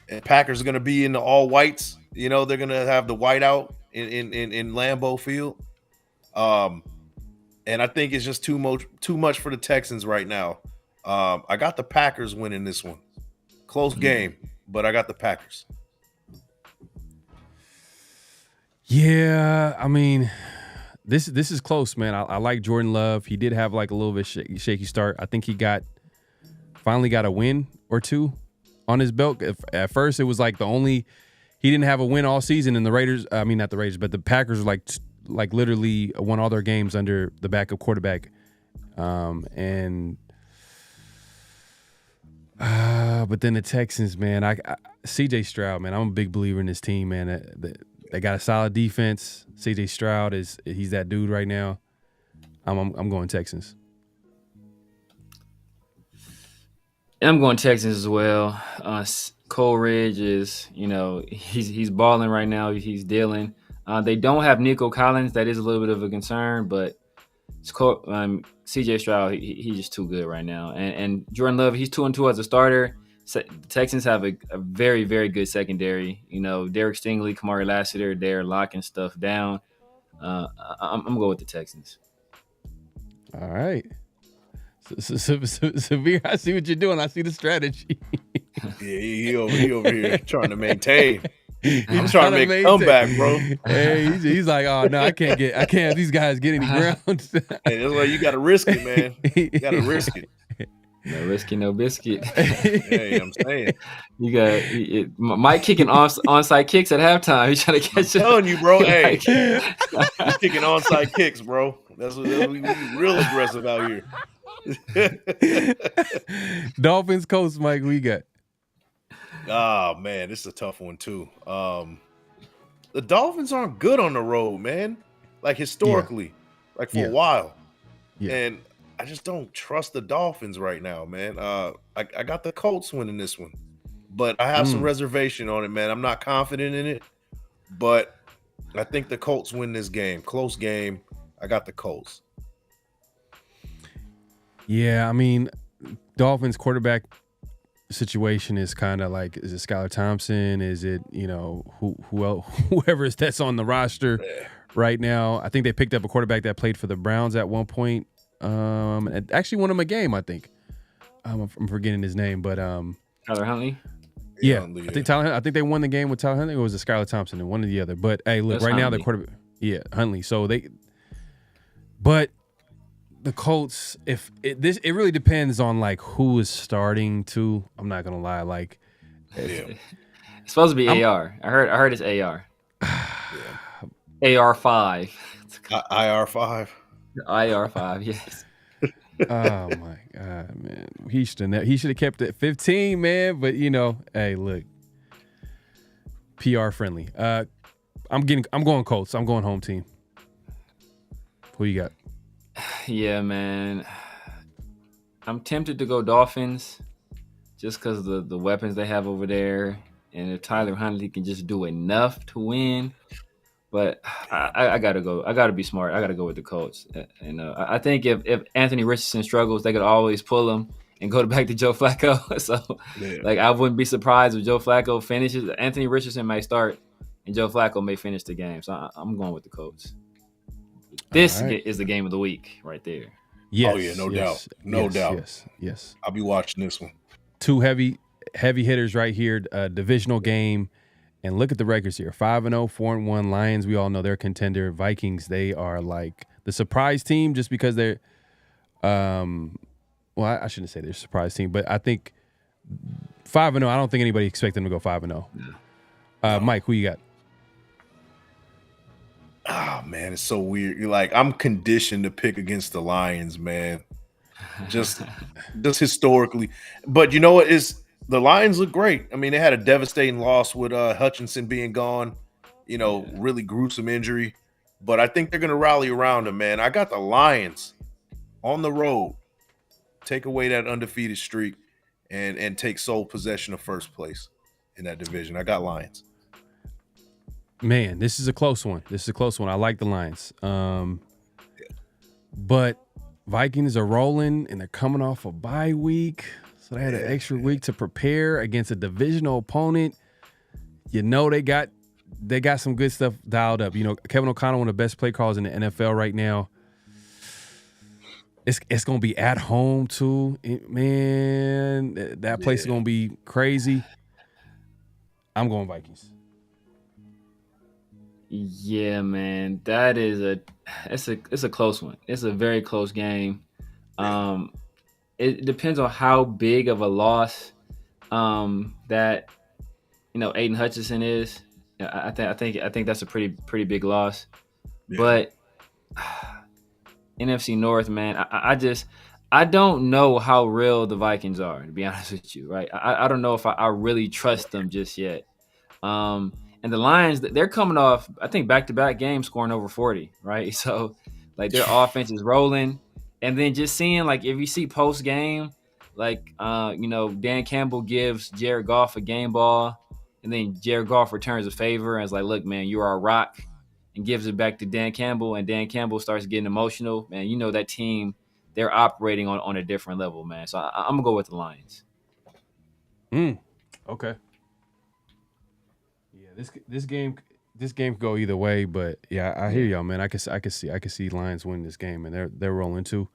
And Packers are going to be in the all whites. They're going to have the white out in Lambeau Field. And I think it's just too much for the Texans right now. I got the Packers winning this one. Close game, but I got the Packers. Yeah, I mean, this is close, man. I like Jordan Love. He did have like a little bit shaky start. I think he finally got a win or two on his belt. At first, it was like he didn't have a win all season, and the Raiders. I mean, not the Raiders, but the Packers were like literally won all their games under the backup quarterback. But then the Texans, man, CJ Stroud, man, I'm a big believer in this team, man. They got a solid defense. CJ Stroud he's that dude right now. I'm going Texans. I'm going Texans as well. Coleridge is, he's balling right now. He's dealing. They don't have Nico Collins. That is a little bit of a concern, but CJ Stroud, he's just too good right now. And Jordan Love, he's 2-2 as a starter. The Texans have a very, very good secondary. Derek Stingley, Kamari Lassiter, they're locking stuff down. I'm going with the Texans. All right. Severe, I see what you're doing. I see the strategy. Yeah, he over here trying to maintain. I'm trying to make a comeback, bro. Hey, he's like, oh no, I can't have these guys get any ground. Hey, that's why you got to risk it, man. You got to risk it. No risky, no biscuit. Hey, I'm saying. You got Mike kicking onside kicks at halftime. He's trying to catch it. I'm telling you, bro. Hey, he's kicking onside kicks, bro. That's what we real aggressive out here. Dolphins Colts, Mike, we got. Oh man, this is a tough one too. The Dolphins aren't good on the road, man. Like historically, like for a while. Yeah. And I just don't trust the Dolphins right now, man. I got the Colts winning this one, but I have some reservation on it, man. I'm not confident in it, but I think the Colts win this game. Close game. I got the Colts. Yeah, I mean, Dolphins quarterback situation is kind of like, is it Skylar Thompson? Is it, whoever that's on the roster right now? I think they picked up a quarterback that played for the Browns at one point. And actually won him a game, I think. I'm forgetting his name, but Tyler Huntley. Yeah, I think they won the game with Tyler Huntley, or was it Skylar Thompson and one or the other? But hey, look, right now the quarterback, Huntley. So but the Colts, it really depends on like who is starting to. I'm not gonna lie, like it's supposed to be AR. I heard it's AR. AR5. IR5. IR5, yes. Oh my God, man. He should have kept it 15, man. But hey, look. PR friendly. I'm going Colts. I'm going home team. Who you got? Yeah, man. I'm tempted to go Dolphins just because of the weapons they have over there. And if Tyler Huntley can just do enough to win. But I gotta go. I gotta be smart. I gotta go with the Colts. And I think if Anthony Richardson struggles, they could always pull him and go back to Joe Flacco. So, like, I wouldn't be surprised if Joe Flacco finishes. Anthony Richardson may start, and Joe Flacco may finish the game. So I'm going with the Colts. This is the game of the week right there. Yes. Oh yeah, no doubt, no doubt. Yes. I'll be watching this one. Two heavy hitters right here. Divisional game. And look at the records here. 5-0, 4-1. Lions, we all know they're a contender. Vikings, they are like the surprise team just because they're I shouldn't say they're a surprise team, but I think 5-0, I don't think anybody expect them to go 5-0. Mike, who you got? Oh man, it's so weird. You're like, I'm conditioned to pick against the Lions, man. Just historically. But you know what is the Lions look great. I mean, they had a devastating loss with Hutchinson being gone, really gruesome injury. But I think they're going to rally around him, man. I got the Lions on the road, take away that undefeated streak, and take sole possession of first place in that division. I got Lions. Man, this is a close one. I like the Lions. But Vikings are rolling, and they're coming off a bye week. So they had an extra week to prepare against a divisional opponent. They got some good stuff dialed up. Kevin O'Connell, one of the best play callers in the NFL right now. It's gonna be at home too, man. That place is gonna be crazy. I'm going Vikings. Yeah, man, it's a close one. It's a very close game. It depends on how big of a loss that Aiden Hutchinson is. I think that's a pretty big loss. Yeah. But NFC North, man, I don't know how real the Vikings are, to be honest with you, right? I don't know if I really trust them just yet. And the Lions, they're coming off, I think, back-to-back games scoring over 40, right? So, like, their offense is rolling. And then just seeing, like, if you see post-game, like, Dan Campbell gives Jared Goff a game ball, and then Jared Goff returns a favor and is like, look, man, you're our rock, and gives it back to Dan Campbell, and Dan Campbell starts getting emotional. Man, that team, they're operating on a different level, man. So I'm going to go with the Lions. Okay. Yeah, this game could go either way, but yeah, I hear y'all, man. I can see Lions win this game, and they're rolling too.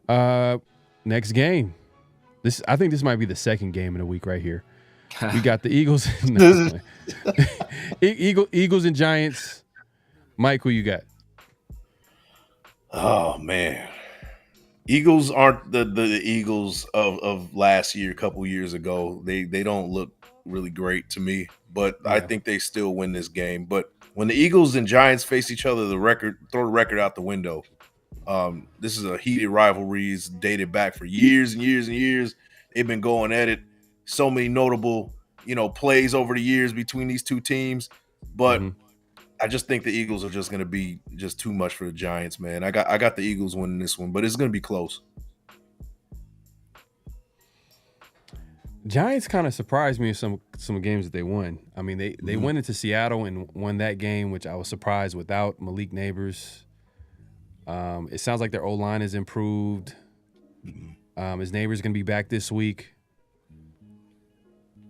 Next game. I think this might be the second game in the week right here. We got the Eagles. Eagles and Giants. Mike, who you got? Oh man, Eagles aren't the Eagles of last year, a couple years ago. They don't look really great to me, but I think they still win this game. But when the Eagles and Giants face each other, throw the record out the window. This is a heated rivalry. It's dated back for years and years and years. They've been going at it. So many notable, plays over the years between these two teams. But I just think the Eagles are just going to be just too much for the Giants, man. I got the Eagles winning this one, but it's going to be close. Giants kind of surprised me with some games that they won. I mean, they went into Seattle and won that game, which I was surprised without Malik Neighbors. It sounds like their O-line has improved. His Neighbors going to be back this week.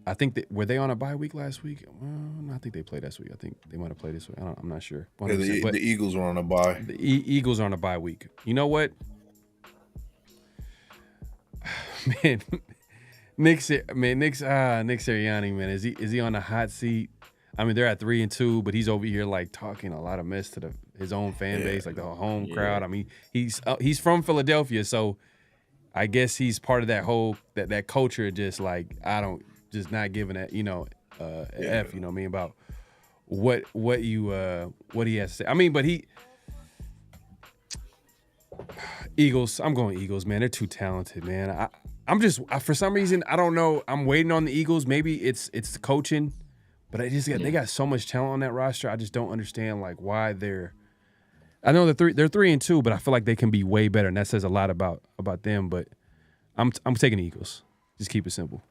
I think were they on a bye week last week? Well, I think they played last week. I think they might have played this week. I'm not sure. Yeah, the Eagles were on a bye. The Eagles are on a bye week. You know what? Man, Nick Sirianni, man, is he on the hot seat? I mean, they're at 3-2, but he's over here like talking a lot of mess to his own fan base, like the home crowd. I mean, he's from Philadelphia, so I guess he's part of that whole that culture. Just like just not giving that, F, you know what I mean, about what he has to say. I mean, but Eagles, I'm going Eagles, man. They're too talented, man. I'm just for some reason, I don't know. I'm waiting on the Eagles. Maybe it's the coaching, but they got so much talent on that roster. I just don't understand like why they're. I know they're 3-2, but I feel like they can be way better, and that says a lot about them. But I'm taking the Eagles. Just keep it simple.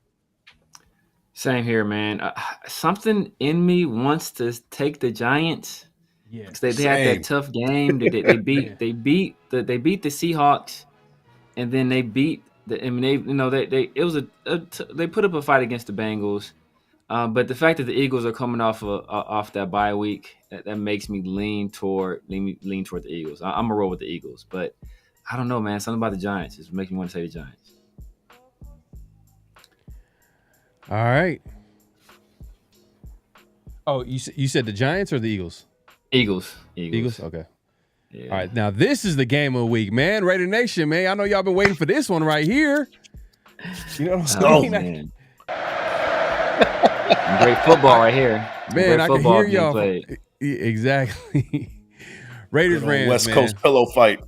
Same here, man. Something in me wants to take the Giants. Yeah, they had that tough game. They beat the Seahawks, and then they beat they put up a fight against the Bengals. But the fact that the Eagles are coming off that bye week, that makes me lean toward the Eagles. I'm gonna roll with the Eagles, but I don't know, man. Something about the Giants just makes me want to say the Giants. All right. Oh, you said the Giants or the Eagles? Eagles. Okay. Yeah. All right. Now this is the game of the week, man. Raider Nation, man. I know y'all been waiting for this one right here. You know what I'm saying? Man. Great football right here. Man, I can hear y'all. Exactly. Raiders Rams. West Coast pillow fight.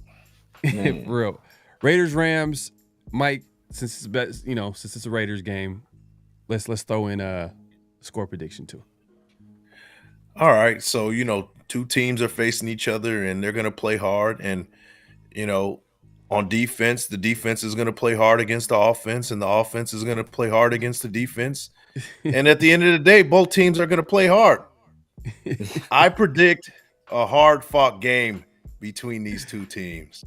For real. Raiders Rams. Mike, since it's a Raiders game, let's throw in a score prediction too. All right. So, two teams are facing each other and they're going to play hard. And, on defense, the defense is going to play hard against the offense and the offense is going to play hard against the defense. And at the end of the day, both teams are going to play hard. I predict a hard-fought game between these two teams.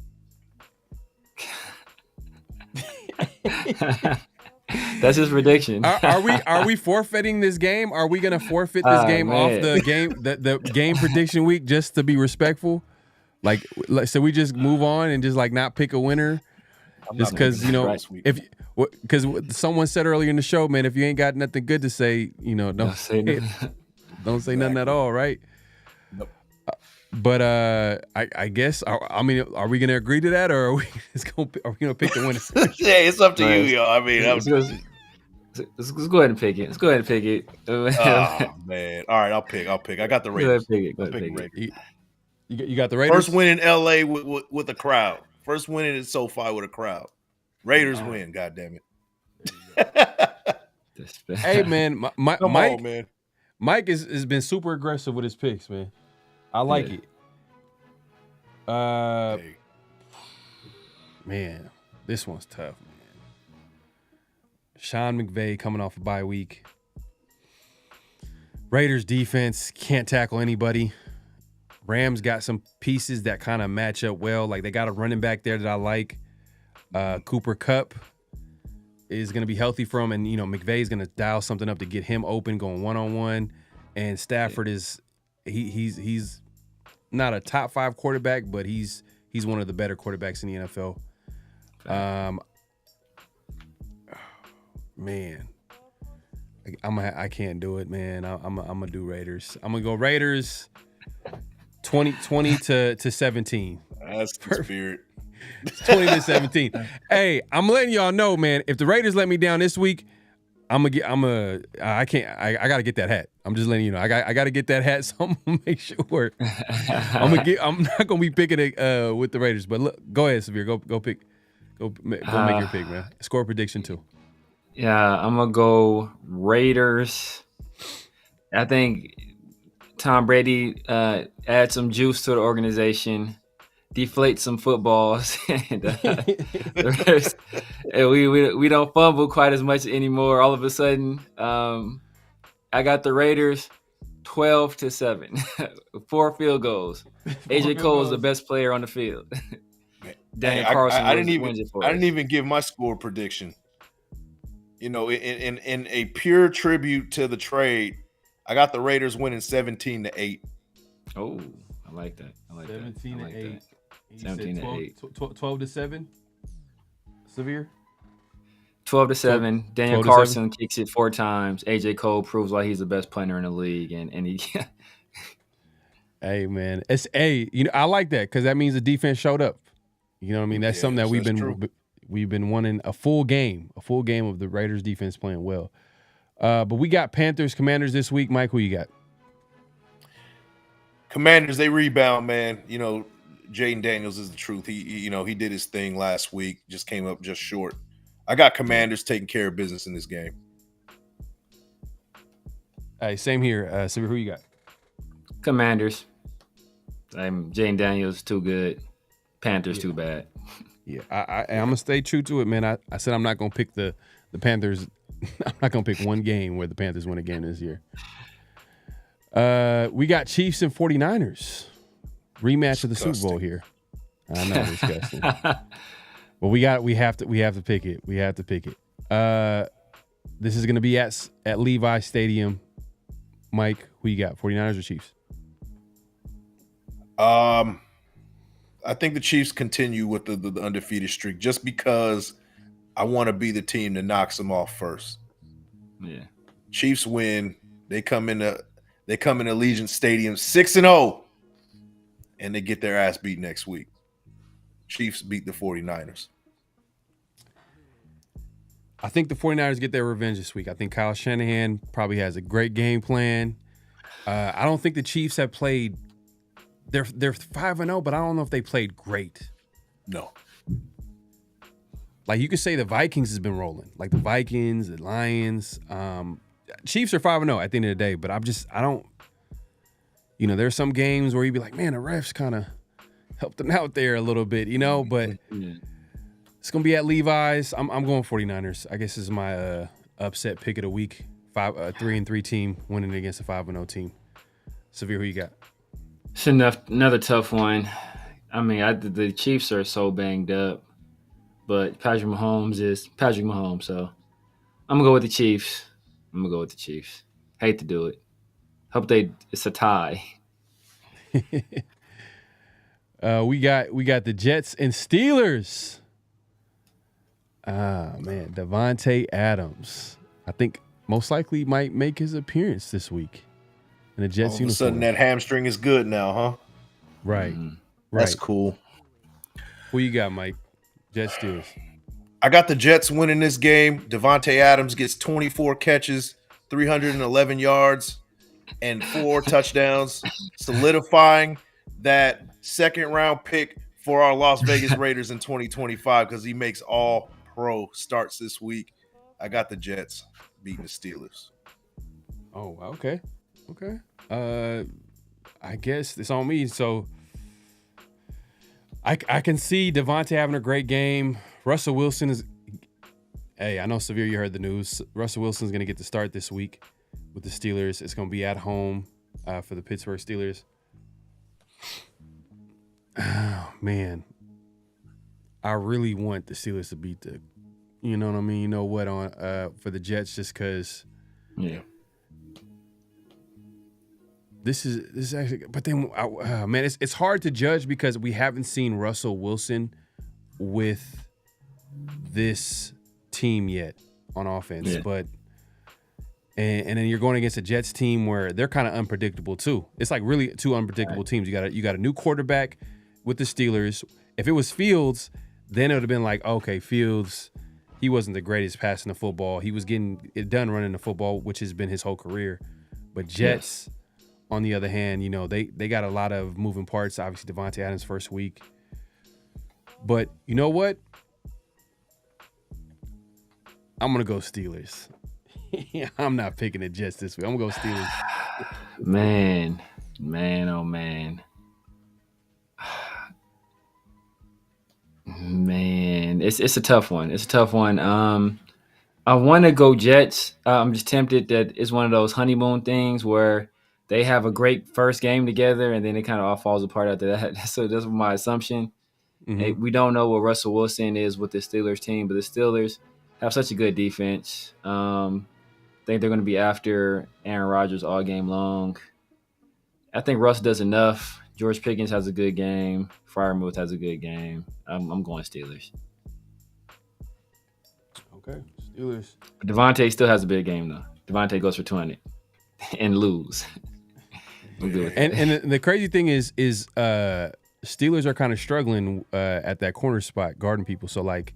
That's his prediction. Are we forfeiting this game? Are we gonna forfeit this game off the game prediction week just to be respectful? Like so we just move on and just like not pick a winner, just because because someone said earlier in the show, man, if you ain't got nothing good to say, don't say nothing at all, right? Nope. But I guess are we gonna agree to that, or are we gonna pick the winner? Yeah, it's up to you, yo. I mean, let's go ahead and pick it. Let's go ahead and pick it. Oh man! All right, I'll pick. I got the Raiders. Go ahead, pick it. You got the Raiders. First win in LA with a crowd. First win in SoFi with a crowd. Raiders win. God damn it. Hey man, Mike has been super aggressive with his picks, man. I like it. Man, this one's tough, man. Sean McVay coming off a bye week. Raiders defense can't tackle anybody. Rams got some pieces that kind of match up well. Like they got a running back there that I like. Cooper Kupp is going to be healthy for him, and McVay's going to dial something up to get him open, going one-on-one. And Stafford is he's not a top 5 quarterback, but he's one of the better quarterbacks in the NFL. Man, I can't do it, man. I'm gonna do Raiders. I'm gonna go Raiders 20 to 17. That's the spirit. 20 to 17. Hey, I'm letting y'all know, man. If the Raiders let me down this week, I gotta get that hat. I'm just letting you know. I gotta get that hat, so I'm gonna make sure. I'm not gonna be picking it with the Raiders. But look, go ahead, Severe. Go pick. Go make your pick, man. Score prediction too. Yeah, I'm gonna go Raiders. I think Tom Brady add some juice to the organization, deflate some footballs, and the rest, and we don't fumble quite as much anymore. All of a sudden, I got the Raiders 12-7, 4 field goals. AJ Cole is the best player on the field. Daniel Carlson. I didn't even give my score prediction. You know, in a pure tribute to the trade, I got the Raiders winning 17-8. Oh, I like that. 17-8. 17-8. 12-7. Severe. 12-7. Daniel Carlson kicks it 4 times. AJ Cole proves why he's the best player in the league, and he. Hey man, I like that because that means the defense showed up. You know what I mean? That's something that we've been wanting a full game of the Raiders defense playing well. But we got Panthers Commanders this week. Mike, who you got? Commanders, they rebound, man. You know, Jaden Daniels is the truth. He did his thing last week, just came up just short. I got Commanders taking care of business in this game. Hey, same here. Severe, who you got? Commanders. Jaden Daniels too good. Panthers too bad. Yeah, I'm gonna stay true to it, man. I said I'm not gonna pick the Panthers. I'm not gonna pick one game where the Panthers win a game this year. We got Chiefs and 49ers rematch of the Super Bowl here. I know, disgusting. But we have to pick it. We have to pick it. This is gonna be at Levi Stadium. Mike, who you got? 49ers or Chiefs? I think the Chiefs continue with the undefeated streak just because I want to be the team that knocks them off first. Yeah. Chiefs win. They come into Allegiant Stadium 6-0, and they get their ass beat next week. Chiefs beat the 49ers. I think the 49ers get their revenge this week. I think Kyle Shanahan probably has a great game plan. I don't think the Chiefs have played. They're 5-0, but I don't know if they played great. No. Like you could say the Vikings has been rolling. Like the Vikings, the Lions. Chiefs are 5-0 at the end of the day, but I don't. You know, there's some games where you'd be like, man, the refs kind of helped them out there a little bit, you know, but it's going to be at Levi's. I'm going 49ers. I guess this is my upset pick of the week. 3-3 team winning against a 5-0 team. Severe, who you got? It's another tough one. I mean, the Chiefs are so banged up, but Patrick Mahomes is Patrick Mahomes, so I'm going to go with the Chiefs. Hate to do it. Hope it's a tie. We got the Jets and Steelers. Man, Davante Adams. I think most likely might make his appearance this week in the Jets uniform. All of a sudden, that hamstring is good now, huh? Right. That's cool. Who you got, Mike? Jets Steelers. I got the Jets winning this game. Davante Adams gets 24 catches, 311 yards, and 4 touchdowns, solidifying that second-round pick for our Las Vegas Raiders in 2025 because he makes all pro starts this week. I got the Jets beating the Steelers. Oh, okay. I guess it's on me. So I can see Davante having a great game. Russell Wilson is. Hey, I know Severe, you heard the news. Russell Wilson's going to get the start this week with the Steelers. It's going to be at home for the Pittsburgh Steelers. Oh, man. I really want the Steelers to beat the, you know what I mean? You know what, for the Jets, just because. Yeah. This is actually, but then, man, it's hard to judge because we haven't seen Russell Wilson with this team yet on offense, but and then you're going against a Jets team where they're kind of unpredictable too. It's like really two unpredictable teams. You got a new quarterback with the Steelers. If it was Fields, then it would have been like, okay, Fields, he wasn't the greatest passing the football. He was getting it done running the football, which has been his whole career. But Jets, on the other hand, you know, they got a lot of moving parts. Obviously, Devontae Adams first week. But you know what? I'm going to go Steelers. I'm not picking the Jets this week. I'm going to go Steelers. Man, oh man. Man, it's a tough one. It's a tough one. I want to go Jets. I'm just tempted that it's one of those honeymoon things where they have a great first game together and then it kind of all falls apart after that. So that's my assumption. Hey, we don't know what Russell Wilson is with the Steelers team, but the Steelers have such a good defense. I think they're going to be after Aaron Rodgers all game long. I think Russ does enough. George Pickens has a good game. Freiermuth has a good game. I'm going Steelers. Okay, Steelers. But Devontae still has a big game, though. Devontae goes for 200 and lose. And the crazy thing is Steelers are kind of struggling at that corner spot, guarding people. So, like,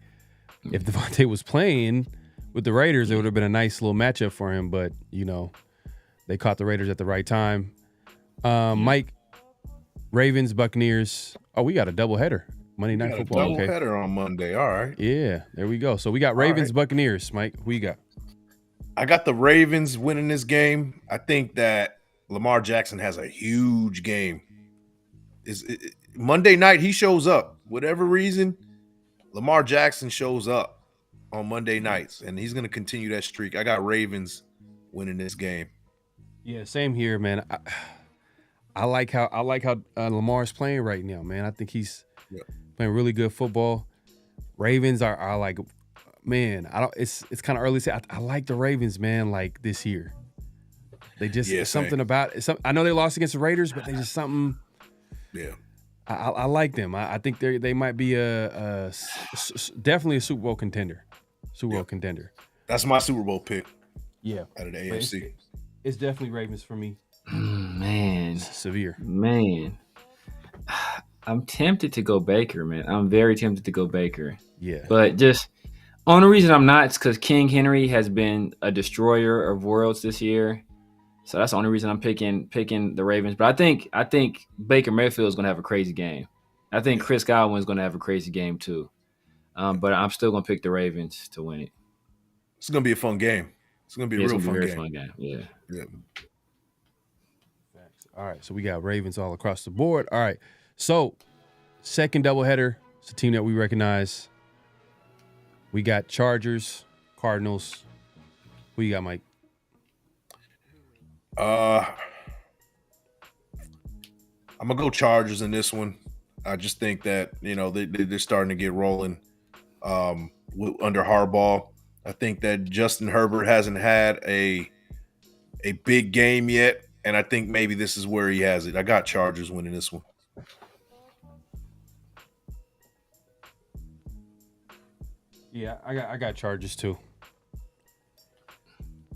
if Devontae was playing with the Raiders, it would have been a nice little matchup for him. But, you know, they caught the Raiders at the right time. Mike, Ravens, Buccaneers. Oh, we got a doubleheader. Monday Night Football. Doubleheader on Monday. All right. Yeah, there we go. So we got Ravens, Buccaneers. Mike, who you got? I got the Ravens winning this game. I think that Lamar Jackson has a huge game. Monday night, he shows up. Whatever reason, Lamar Jackson shows up on Monday nights, and he's going to continue that streak. I got Ravens winning this game. Yeah, same here, man. I like how Lamar's playing right now, man. I think he's playing really good football. Ravens are like, man. It's kind of early to say. I like the Ravens, man. Like this year, they just something about it. I know they lost against the Raiders, but they just something. Yeah, I like them. I think they might be definitely a Super Bowl contender. Super Bowl contender. That's my Super Bowl pick. Yeah, out of the AFC. It's definitely Ravens for me. Man, severe. Man, I'm tempted to go Baker, man. I'm very tempted to go Baker. Yeah, but just only reason I'm not is because King Henry has been a destroyer of worlds this year. So that's the only reason I'm picking the Ravens. But I think Baker Mayfield is going to have a crazy game. I think Chris Godwin is going to have a crazy game too. But I'm still going to pick the Ravens to win it. It's going to be a fun game. It's going to be a real fun game. Yeah. All right, so we got Ravens all across the board. All right, so second doubleheader. It's a team that we recognize. We got Chargers, Cardinals. Who you got, Mike? I'm gonna go Chargers in this one. I just think that they're starting to get rolling under Harbaugh. I think that Justin Herbert hasn't had a big game yet, and I think maybe this is where he has it. I got Chargers winning this one. Yeah, I got Chargers too.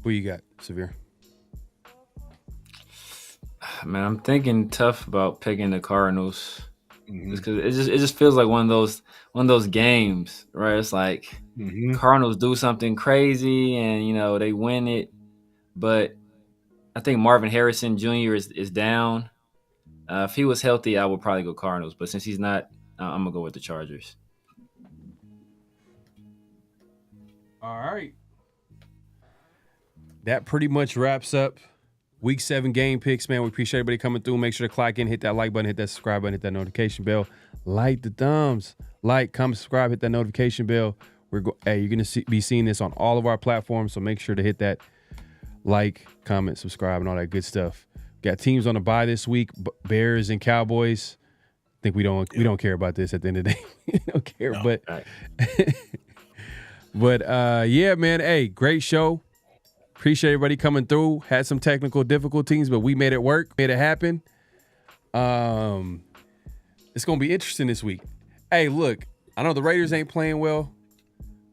Who you got, Severe? Man, I'm thinking tough about picking the Cardinals because it just feels like one of those games, right? It's like Cardinals do something crazy and they win it, but I think Marvin Harrison Jr. is down. If he was healthy, I would probably go Cardinals, but since he's not, I'm gonna go with the Chargers. All right, that pretty much wraps up Week 7 game picks, man. We appreciate everybody coming through. Make sure to clock in, hit that like button, hit that subscribe button, hit that notification bell. Light the thumbs. Like, comment, subscribe, hit that notification bell. You're going to be seeing this on all of our platforms, so make sure to hit that like, comment, subscribe, and all that good stuff. Got teams on the bye this week, Bears and Cowboys. I think we don't care about this at the end of the day. We don't care, no, but right. But yeah, man. Hey, great show. Appreciate everybody coming through. Had some technical difficulties, but we made it work, made it happen. It's gonna be interesting this week. Hey, look, I know the Raiders ain't playing well,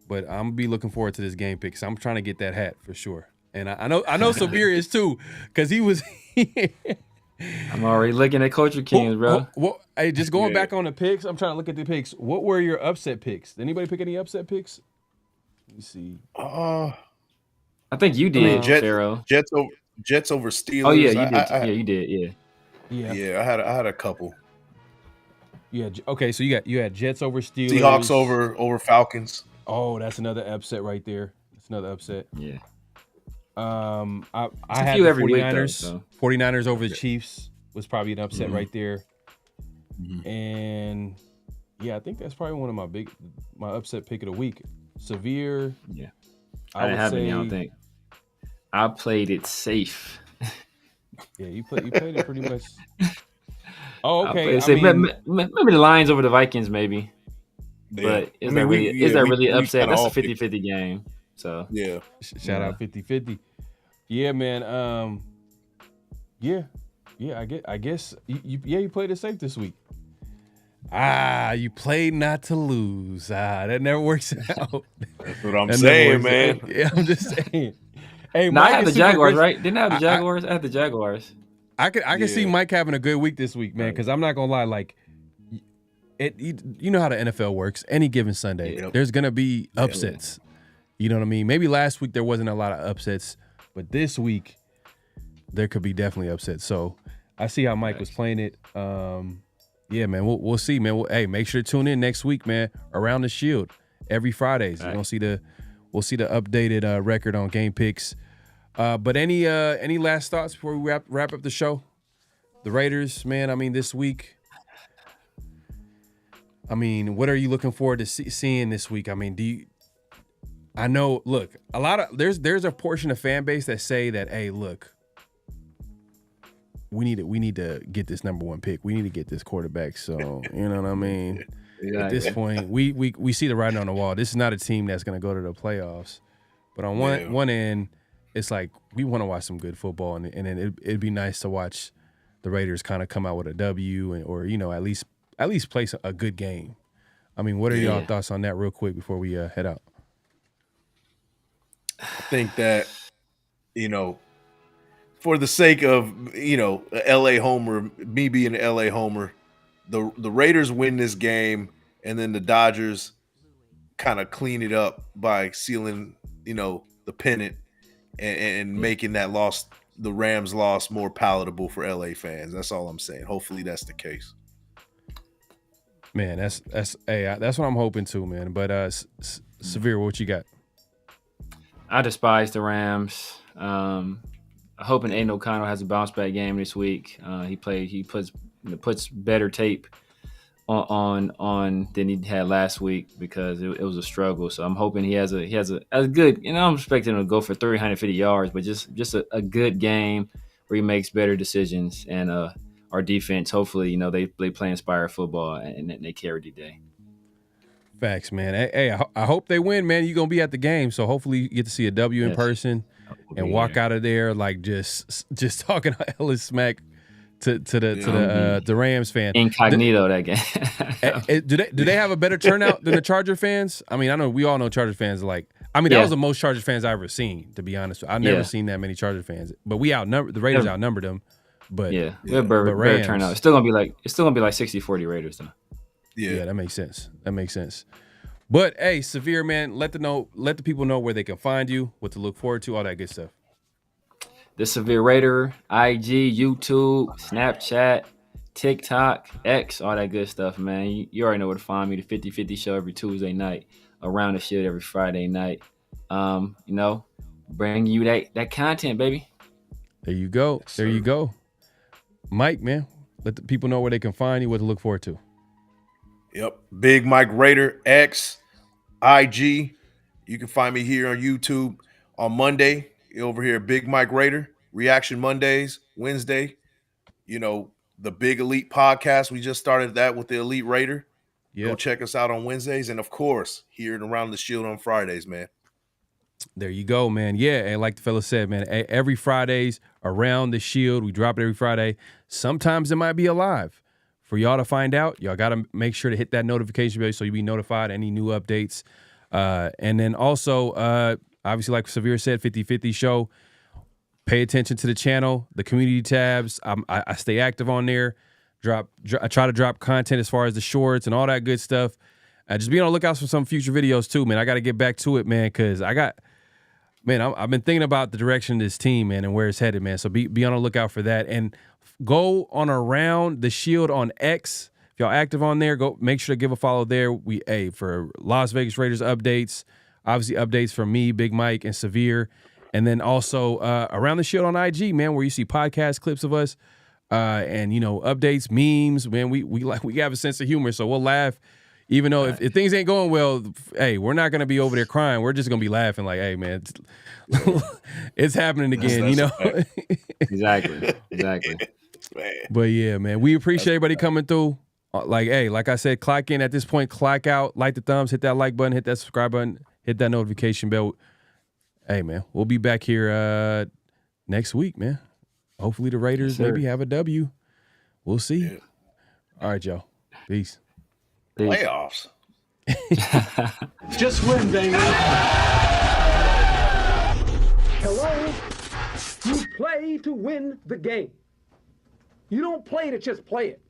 but I'm gonna be looking forward to this game pick. So I'm trying to get that hat for sure. And I know Severe is too, because he was. I'm already looking at Culture Kings, bro. Hey, just going back on the picks. I'm trying to look at the picks. What were your upset picks? Did anybody pick any upset picks? Let me see. I think you did, Pharaoh. Jets over Steelers. Oh yeah, you did. You did. Yeah. I had a couple. Yeah. Okay, so you had Jets over Steelers. Seahawks over Falcons. Oh, that's another upset right there. That's another upset. Yeah. I had the 49ers. 49ers over the Chiefs was probably an upset right there. And yeah, I think that's probably one of my upset pick of the week. Severe. Yeah. I didn't have any, I don't think. I played it safe. Yeah, you played it pretty much. Oh, okay. Maybe the Lions over the Vikings, maybe. But is that really upset? That's a 50-50 game. So yeah. Shout out 50-50. Yeah, man. Yeah. I guess you played it safe this week. You played not to lose. that never works out. That's what I'm saying, man. Yeah, I'm just saying. Hey, I had the Jaguars, right? Didn't I have the Jaguars? I had the Jaguars. I can see Mike having a good week this week, man. Because I'm not gonna lie, like, you know how the NFL works. Any given Sunday, there's gonna be upsets. You know what I mean? Maybe last week there wasn't a lot of upsets, but this week there could be definitely upsets. So I see how Mike was playing it. Yeah, man, we'll see, man. Hey, make sure to tune in next week, man. Around the Shield every Fridays. We'll see the updated record on game picks. But any last thoughts before we wrap up the show? The Raiders, man. I mean, this week. I mean, what are you looking forward to seeing this week? I mean, I know. Look, there's a portion of fan base that say that, hey, look, we need to get this number one pick. We need to get this quarterback. So you know what I mean. At this point, we see the writing on the wall. This is not a team that's going to go to the playoffs. But on one end, it's like we want to watch some good football, and then it'd be nice to watch the Raiders kind of come out with a W, or at least play a good game. I mean, what are y'all thoughts on that real quick before we head out? I think that, for the sake of, LA homer, me being an LA homer, the Raiders win this game, and then the Dodgers kind of clean it up by sealing, the pennant and making that loss, the Rams loss, more palatable for LA fans. That's all I'm saying. Hopefully that's the case. Man, that's what I'm hoping too, man. But Severe, what you got? I despise the Rams. I'm hoping Aiden O'Connell has a bounce back game this week. He puts better tape on than he had last week, because it was a struggle. So I'm hoping he has a good. I'm expecting him to go for 350 yards, but just a good game where he makes better decisions, and our defense, hopefully, they play inspired football and they carry the day. Facts, man. Hey, I hope they win, man. You're gonna be at the game, so hopefully you get to see a W in person and walk out of there like just talking hella smack to the Rams fan. Incognito that game. Do they have a better turnout than the Charger fans? I mean, I know we all know Charger fans. That was the most Charger fans I've ever seen. To be honest, I've never seen that many Charger fans. But the Raiders outnumbered them. But we have better turnout. It's still gonna be like 60-40 Raiders though. Yeah, that makes sense. But hey, Severe, man, let the people know where they can find you, what to look forward to, all that good stuff. The Severe Raider, IG, YouTube, Snapchat, TikTok, X, all that good stuff, man. You already know where to find me. The 50-50 show every Tuesday night, Around the Shield every Friday night. Bring you that content, baby. There you go. Yes, there you go. Mike, man, let the people know where they can find you, what to look forward to. Yep. Big Mike Raider, X, IG. You can find me here on YouTube on Monday over here, Big Mike Raider, Reaction Mondays, Wednesday. The Big Elite podcast. We just started that with the Elite Raider. Yep. Go check us out on Wednesdays. And, of course, here at Around the Shield on Fridays, man. There you go, man. Yeah, and like the fella said, man, every Fridays, Around the Shield. We drop it every Friday. Sometimes it might be live. For y'all to find out, y'all got to make sure to hit that notification bell so you'll be notified any new updates. And then also, obviously, like Severe said, 50/50 show. Pay attention to the channel, the community tabs. I stay active on there. I try to drop content as far as the shorts and all that good stuff. Just be on the lookout for some future videos too, man. I got to get back to it, man, because I've been thinking about the direction of this team, man, and where it's headed, man. So be on the lookout for that. And go on Around the Shield on X. If y'all active on there, go make sure to give a follow there. For Las Vegas Raiders updates, obviously updates from me, Big Mike, and Severe. And then also Around the Shield on IG, man, where you see podcast clips of us and, updates, memes. Man, we have a sense of humor, so we'll laugh. Even though if things ain't going well, hey, we're not going to be over there crying. We're just going to be laughing like, hey, man, it's happening again, Exactly. Man. But, yeah, man, we appreciate everybody coming through. Like I said, clock in at this point, clock out, like the thumbs, hit that like button, hit that subscribe button, hit that notification bell. Hey, man, we'll be back here next week, man. Hopefully the Raiders maybe have a W. We'll see. Yeah. All right, y'all. Peace. Playoffs. Just win, baby. Hello? You play to win the game. You don't play to just play it.